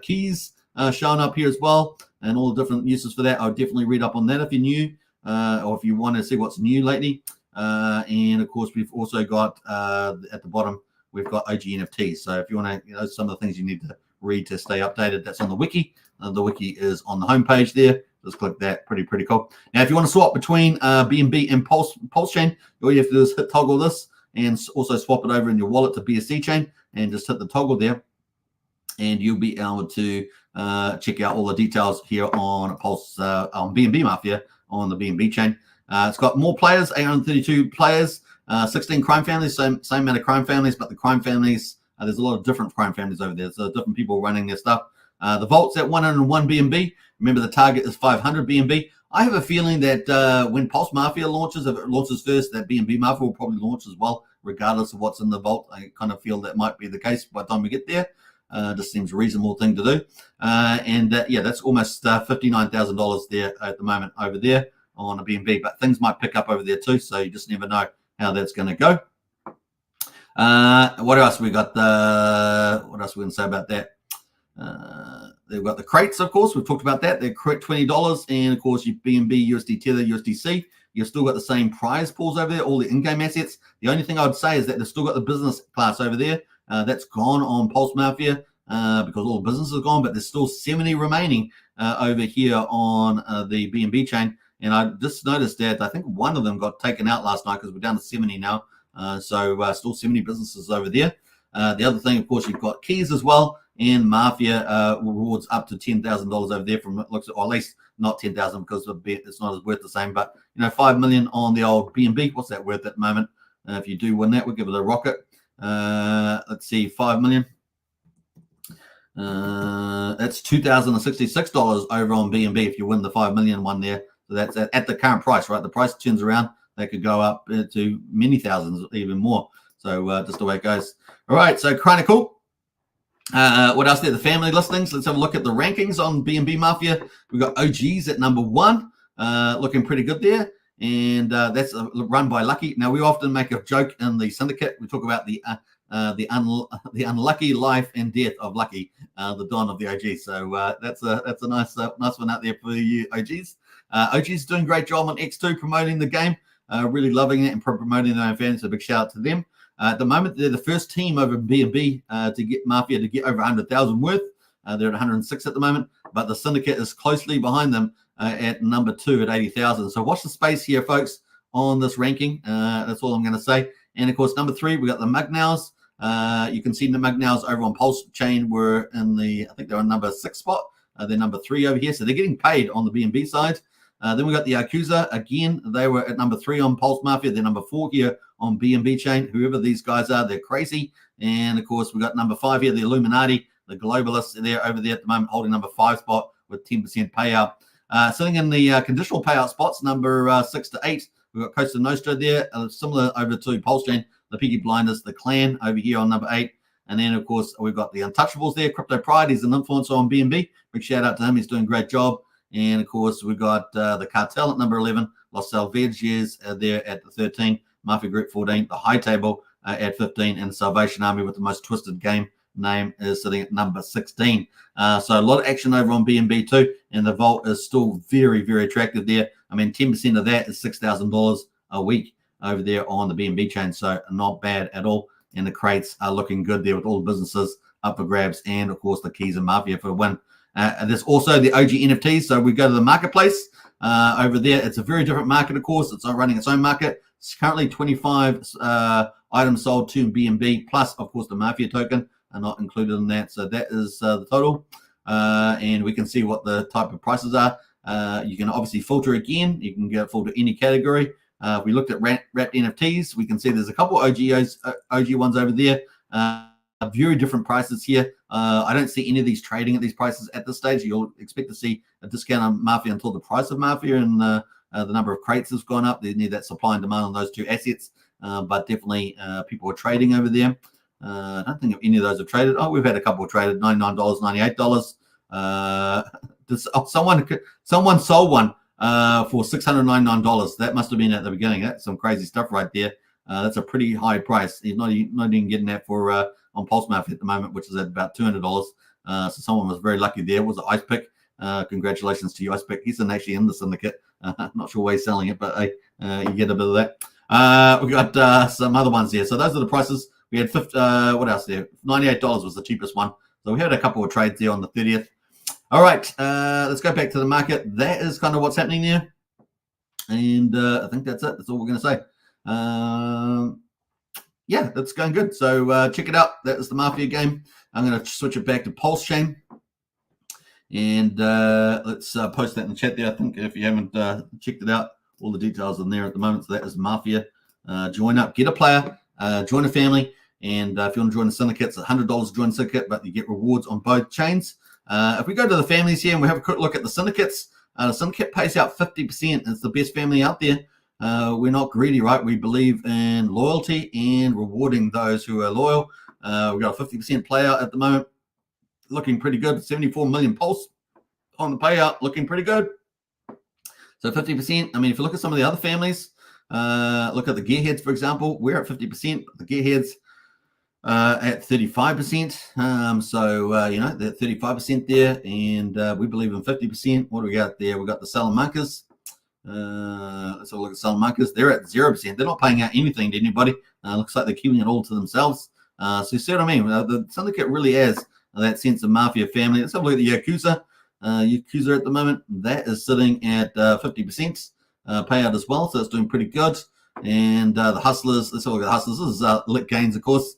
keys showing up here as well, and all the different uses for that. I'll definitely read up on that if you're new, or if you want to see what's new lately. And of course, we've also got at the bottom, we've got OG NFTs. So if you want to, some of the things you need to read to stay updated, that's on the wiki. The wiki is on the homepage there. Just click that. Pretty cool. Now, if you want to swap between BNB and Pulsechain, all you have to do is hit toggle this and also swap it over in your wallet to BSC chain, and just hit the toggle there, and you'll be able to check out all the details here on on BNB Mafia on the BNB chain. It's got more players, 832 players, 16 crime families, same amount of crime families, but the crime families, there's a lot of different crime families over there, so different people running their stuff. The vault's at 101 BNB. Remember, the target is 500 BNB. I have a feeling that when PulseMafia launches, if it launches first, that BNB Mafia will probably launch as well, regardless of what's in the vault. I kind of feel that might be the case by the time we get there. Just seems a reasonable thing to do. Yeah, that's almost $59,000 there at the moment over there on a BNB, but things might pick up over there too, so you just never know how that's going to go. What else we got? What else we going to say about that? They've got the crates, of course. We've talked about that. They're $20, and of course, your BNB, USD Tether, USDC. You've still got the same prize pools over there, all the in-game assets. The only thing I would say is that they've still got the business class over there. That's gone on PulseMafia because all the business is gone, but there's still 70 remaining over here on the BNB chain. And I just noticed that I think one of them got taken out last night because we're down to 70 now. So still 70 businesses over there. The other thing, of course, you've got keys as well, and Mafia rewards up to $10,000 over there from it looks, or at least not 10,000 because it's not as worth the same. But 5 million on the old BNB. What's that worth at the moment? If you do win that, we'll give it a rocket. Let's see, 5 million. That's $2,066 over on BNB if you win the 5 million one there. So that's at the current price, right? The price turns around. They could go up to many thousands, even more. So just the way it goes. All right, so kind of cool. What else there? The family listings. Let's have a look at the rankings on BNB Mafia. We've got OGs at number 1, looking pretty good there. And that's run by Lucky. Now, we often make a joke in the syndicate. We talk about the unlucky life and death of Lucky, the Don of the OG. So that's a nice one out there for you OGs. OGs doing a great job on X2 promoting the game, really loving it and promoting their own fans. So a big shout out to them. At the moment, they're the first team over BNB to get Mafia to get over 100,000 worth. They're at 106 at the moment, but the syndicate is closely behind them at number 2 at 80,000. So watch the space here, folks, on this ranking. That's all I'm going to say. And of course, number 3, we got the Mugnows. You can see the Mugnows over on Pulsechain were in I think they're on number 6 spot. They're number 3 over here. So they're getting paid on the BNB side. Then we got the Yakuza. Again, they were at number 3 on PulseMafia. They're number 4 here on BNB chain. Whoever these guys are, they're crazy. And of course, we got number 5 here, the Illuminati, the globalists. They're over there at the moment, holding number 5 spot with 10% payout. Sitting in the conditional payout spots, number 6 to 8, we've got Costa Nostra there, similar over to Pulsechain, the Peaky Blinders, the Clan over here on number 8. And then, of course, we've got the Untouchables there. Crypto Pride, he's an influencer on BNB. Big shout out to him. He's doing a great job. And, of course, we've got the Cartel at number 11. Los Salvages there at the 13. Mafia Group 14. The High Table at 15. And the Salvation Army with the most twisted game name is sitting at number 16. So a lot of action over on BNB too. And the vault is still very, very attractive there. I mean, 10% of that is $6,000 a week over there on the BNB chain. So not bad at all. And the crates are looking good there with all the businesses up for grabs. And, of course, the keys and Mafia for the win. And there's also the OG NFTs. So we go to the marketplace over there. It's a very different market, of course. It's running its own market. It's currently 25 items sold to BNB, plus, of course, the Mafia token are not included in that. So that is the total. And we can see what the type of prices are. You can obviously filter again. You can filter any category. If we looked at wrapped NFTs, we can see there's a couple OG ones over there. very different prices here. I don't see any of these trading at these prices at this stage. You'll expect to see a discount on Mafia until the price of Mafia and the number of crates has gone up. They need that supply and demand on those two assets, but definitely people are trading over there. I don't think any of those have traded. Oh, we've had a couple traded, $99, $98. Someone sold one for $699. That must have been at the beginning. That's some crazy stuff right there. That's a pretty high price. He's not even getting that for on PulseMafia at the moment, which is at about $200. So someone was very lucky there. It was an ice pick. Congratulations to you, ice pick. He's actually in the syndicate. Not sure why he's selling it, but you get a bit of that. We got some other ones here. So those are the prices. We had what else there? $98 was the cheapest one. So we had a couple of trades there on the 30th. All right, let's go back to the market. That is kind of what's happening there. And I think that's it. That's all we're going to say. Yeah, that's going good. So check it out. That is the Mafia game. I'm going to switch it back to Pulsechain. And let's post that in the chat there. I think if you haven't checked it out, all the details are in there at the moment. So that is Mafia. Join up, get a player, join a family. And if you want to join the syndicate, it's $100 to join the syndicate, but you get rewards on both chains. If we go to the families here and we have a quick look at the syndicates, the syndicate pays out 50%. It's the best family out there. We're not greedy, right? We believe in loyalty and rewarding those who are loyal. We've got a 50% payout at the moment, looking pretty good. 74 million pulse on the payout, looking pretty good. So 50%. I mean, if you look at some of the other families, look at the Gearheads, for example, we're at 50%. The Gearheads at 35%. So, you know, they're 35% there, and we believe in 50%. What do we got there? We got the Salamancas. Let's have a look at Salamancas. They're at 0%. They're not paying out anything to anybody. Looks like they're keeping it all to themselves. So you see what I mean? The syndicate really has that sense of Mafia family. Let's have a look at the Yakuza. Yakuza at the moment, that is sitting at 50% payout as well. So it's doing pretty good. And the Hustlers, let's have a look at the Hustlers. This is Lick Gaines, of course.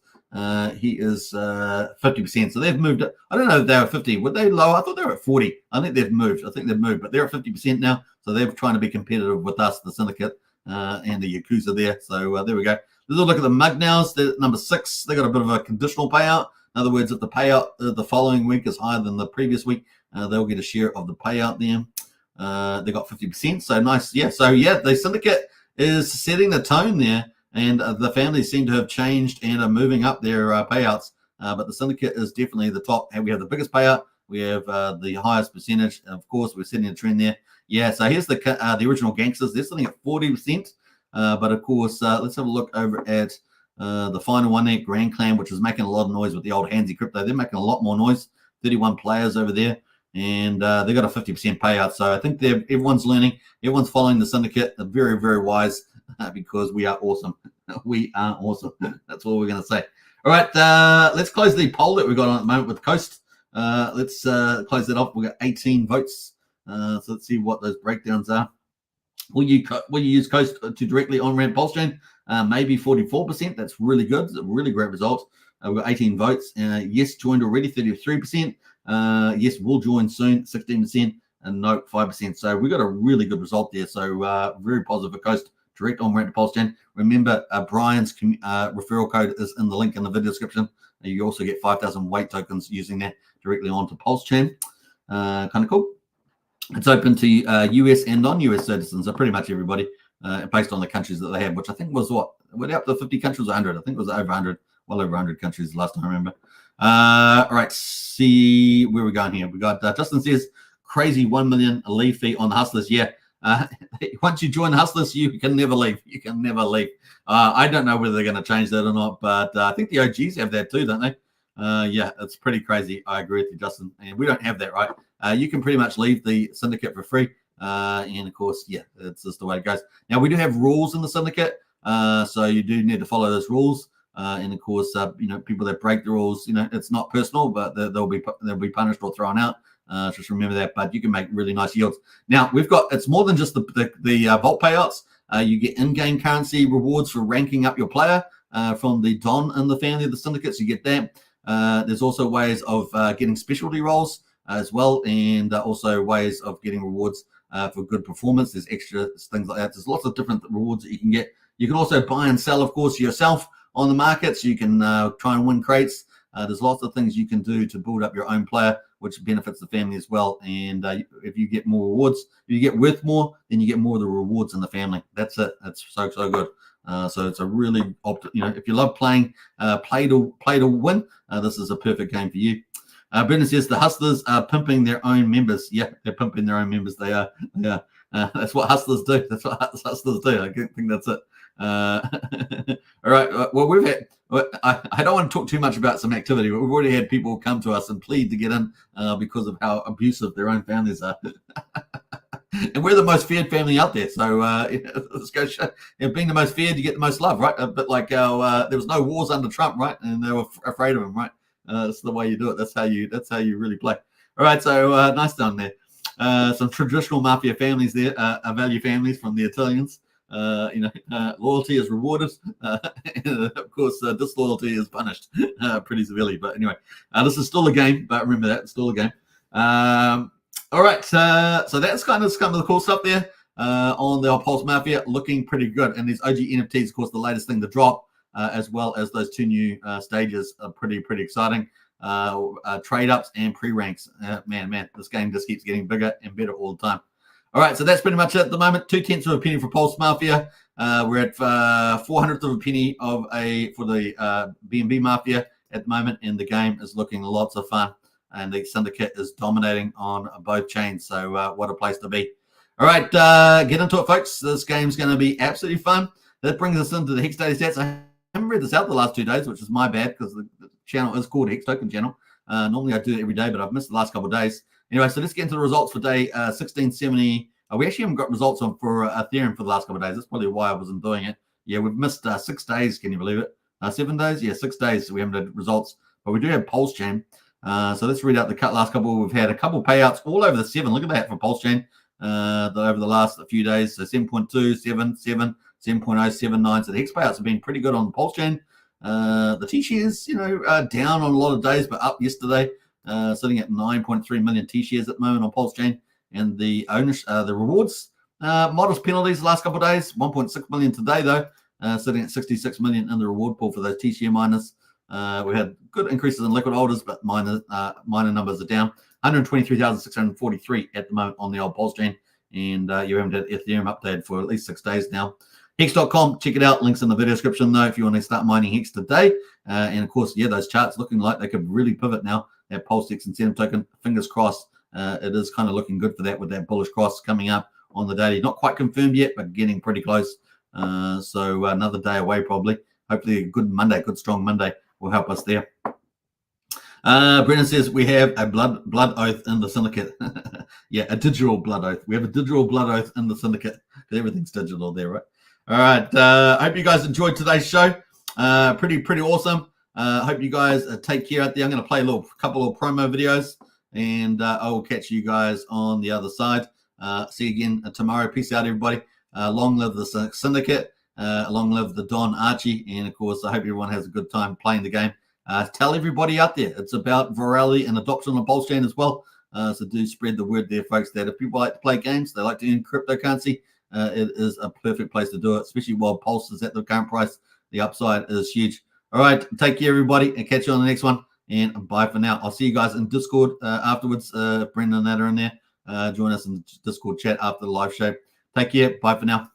He is 50%. So they've moved. I don't know if they were 50. Were they low? I thought they were at 40. I think they've moved. But they're at 50% now. So they're trying to be competitive with us, the syndicate, and the Yakuza there. So there we go. Let's look at the Mugnows. They're number 6. They got a bit of a conditional payout. In other words, if the payout the following week is higher than the previous week, they'll get a share of the payout there. They got 50%. So nice. Yeah. So yeah, the syndicate is setting the tone there. And the families seem to have changed and are moving up their payouts. But the syndicate is definitely the top. And we have the biggest payout. We have the highest percentage. And of course, we're setting a trend there. Yeah, so here's the original gangsters. They're sitting at 40%. But of course, let's have a look over at the final one there, Grand Clan, which is making a lot of noise with the old Handsy Crypto. They're making a lot more noise. 31 players over there. And they've got a 50% payout. So I think everyone's learning. Everyone's following the syndicate. They're very, very wise. Because we are awesome. We are awesome. That's all we're going to say. All right, let's close the poll that we've got on at the moment with Coast. Let's close that off. We've got 18 votes. So let's see what those breakdowns are. Will you use Coast to directly on-ramp Pulsechain? Maybe 44%. That's really good. It's a really great result. We've got 18 votes. Yes, joined already, 33%. Yes, will join soon, 16%. And no, 5%. So we got a really good result there. So very positive for Coast. Direct on-ramp to Pulsechain. Remember, Brian's referral code is in the link in the video description. You also get 5,000 weight tokens using that directly onto Pulsechain. Kind of cool. It's open to US and non-US citizens, so pretty much everybody, based on the countries that they have, which I think was what? Were they up to 50 countries or 100? I think it was over 100, well over 100 countries last time I remember. All right, see where we're going here. We got Justin says, crazy 1 million leave fee on the Hustlers. Yeah. Once you join the Hustlers, you can never leave. You can never leave. I don't know whether they're going to change that or not, but I think the OGs have that too, don't they? Yeah, it's pretty crazy. I agree with you, Justin. And we don't have that, right? You can pretty much leave the syndicate for free. And of course, yeah, it's just the way it goes. Now, we do have rules in the syndicate. So you do need to follow those rules. And of course, you know, people that break the rules, you know, it's not personal, but they'll be punished or thrown out. Just remember that, but you can make really nice yields. Now it's more than just the vault payouts. You get in-game currency rewards for ranking up your player from the Don and the family of the syndicates. You get that. There's also ways of getting specialty roles as well, and also ways of getting rewards for good performance. There's extra things like that. There's lots of different rewards that you can get. You can also buy and sell, of course, yourself on the market, so you can try and win crates. There's lots of things you can do to build up your own player, which benefits the family as well. And if you get more rewards, if you get worth more, then you get more of the rewards in the family. That's it. That's so good. So it's a really, if you love playing, play to win, this is a perfect game for you. Brendan says the Hustlers are pimping their own members. Yeah, they're pimping their own members. They are. Yeah, that's what Hustlers do. That's what Hustlers do. I think that's it. All right. Well, we've had. I don't want to talk too much about some activity, but we've already had people come to us and plead to get in because of how abusive their own families are. And we're the most feared family out there. So let's go show. Being the most feared, you get the most love, right? But like there was no wars under Trump, right? And they were afraid of him, right? That's the way you do it. That's how you really play. All right. So nice done there. Some traditional mafia families there, value families from the Italians. Loyalty is rewarded, and of course, disloyalty is punished pretty severely. But anyway, this is still a game. But remember that it's still a game. All right, so that's kind of some of the cool stuff there on the PulseMafia, looking pretty good. And these OG NFTs, of course, the latest thing to drop, as well as those two new stages are pretty exciting. Trade ups and pre-ranks. Man, this game just keeps getting bigger and better all the time. All right, so that's pretty much it at the moment. 0.2 of a penny for PulseMafia. We're at 400th of a penny for the BNB Mafia at the moment, and the game is looking lots of fun. And the syndicate is dominating on both chains. So what a place to be. All right, get into it, folks. This game's going to be absolutely fun. That brings us into the Hex Daily Stats. I haven't read this out the last 2 days, which is my bad because the channel is called Hex Token Channel. Normally I do it every day, but I've missed the last couple of days. Anyway, so let's get into the results for day 1670. We actually haven't got results on for Ethereum for the last couple of days. That's probably why I wasn't doing it. Yeah, we've missed 6 days. Can you believe it? 7 days? Yeah, 6 days. So we haven't had results, but we do have Pulsechain. So let's read out the last couple. We've had a couple payouts all over the 7. Look at that for Pulsechain over the last few days. So 7.2, 7, 7, 7.0, 7, 9. So the Hex payouts have been pretty good on the Pulsechain. The T-shares, down on a lot of days, but up yesterday, sitting at 9.3 million T-shares at the moment on Pulsechain. And the rewards, modest penalties the last couple of days, 1.6 million today though, sitting at 66 million in the reward pool for those T-share miners. We had good increases in liquid holders, but miner numbers are down. 123,643 at the moment on the old Pulsechain, and you haven't had Ethereum updated for at least 6 days now. Hex.com, check it out. Links in the video description though if you want to start mining Hex today. And of course, yeah, those charts looking like they could really pivot now. That Pulse Hex incentive token, fingers crossed. It is kind of looking good for that with that bullish cross coming up on the daily. Not quite confirmed yet, but getting pretty close. So another day away probably. Hopefully a good Monday, good strong Monday will help us there. Brennan says we have a blood oath in the syndicate. Yeah, a digital blood oath. We have a digital blood oath in the syndicate because everything's digital there, right? All right. I hope you guys enjoyed today's show. Pretty awesome. Hope you guys take care out there. I'm going to play a couple of promo videos, and I will catch you guys on the other side. See you again tomorrow. Peace out, everybody. Long live the syndicate. Long live the Don Archie. And of course, I hope everyone has a good time playing the game. Tell everybody out there. It's about virality and adoption of Pulsechain as well. So do spread the word there, folks, that if people like to play games, they like to earn cryptocurrency, it is a perfect place to do it, especially while Pulse is at the current price. The upside is huge. All right. Take care, everybody, and catch you on the next one. And bye for now. I'll see you guys in Discord afterwards. Brendan and that are in there. Join us in the Discord chat after the live show. Take care. Bye for now.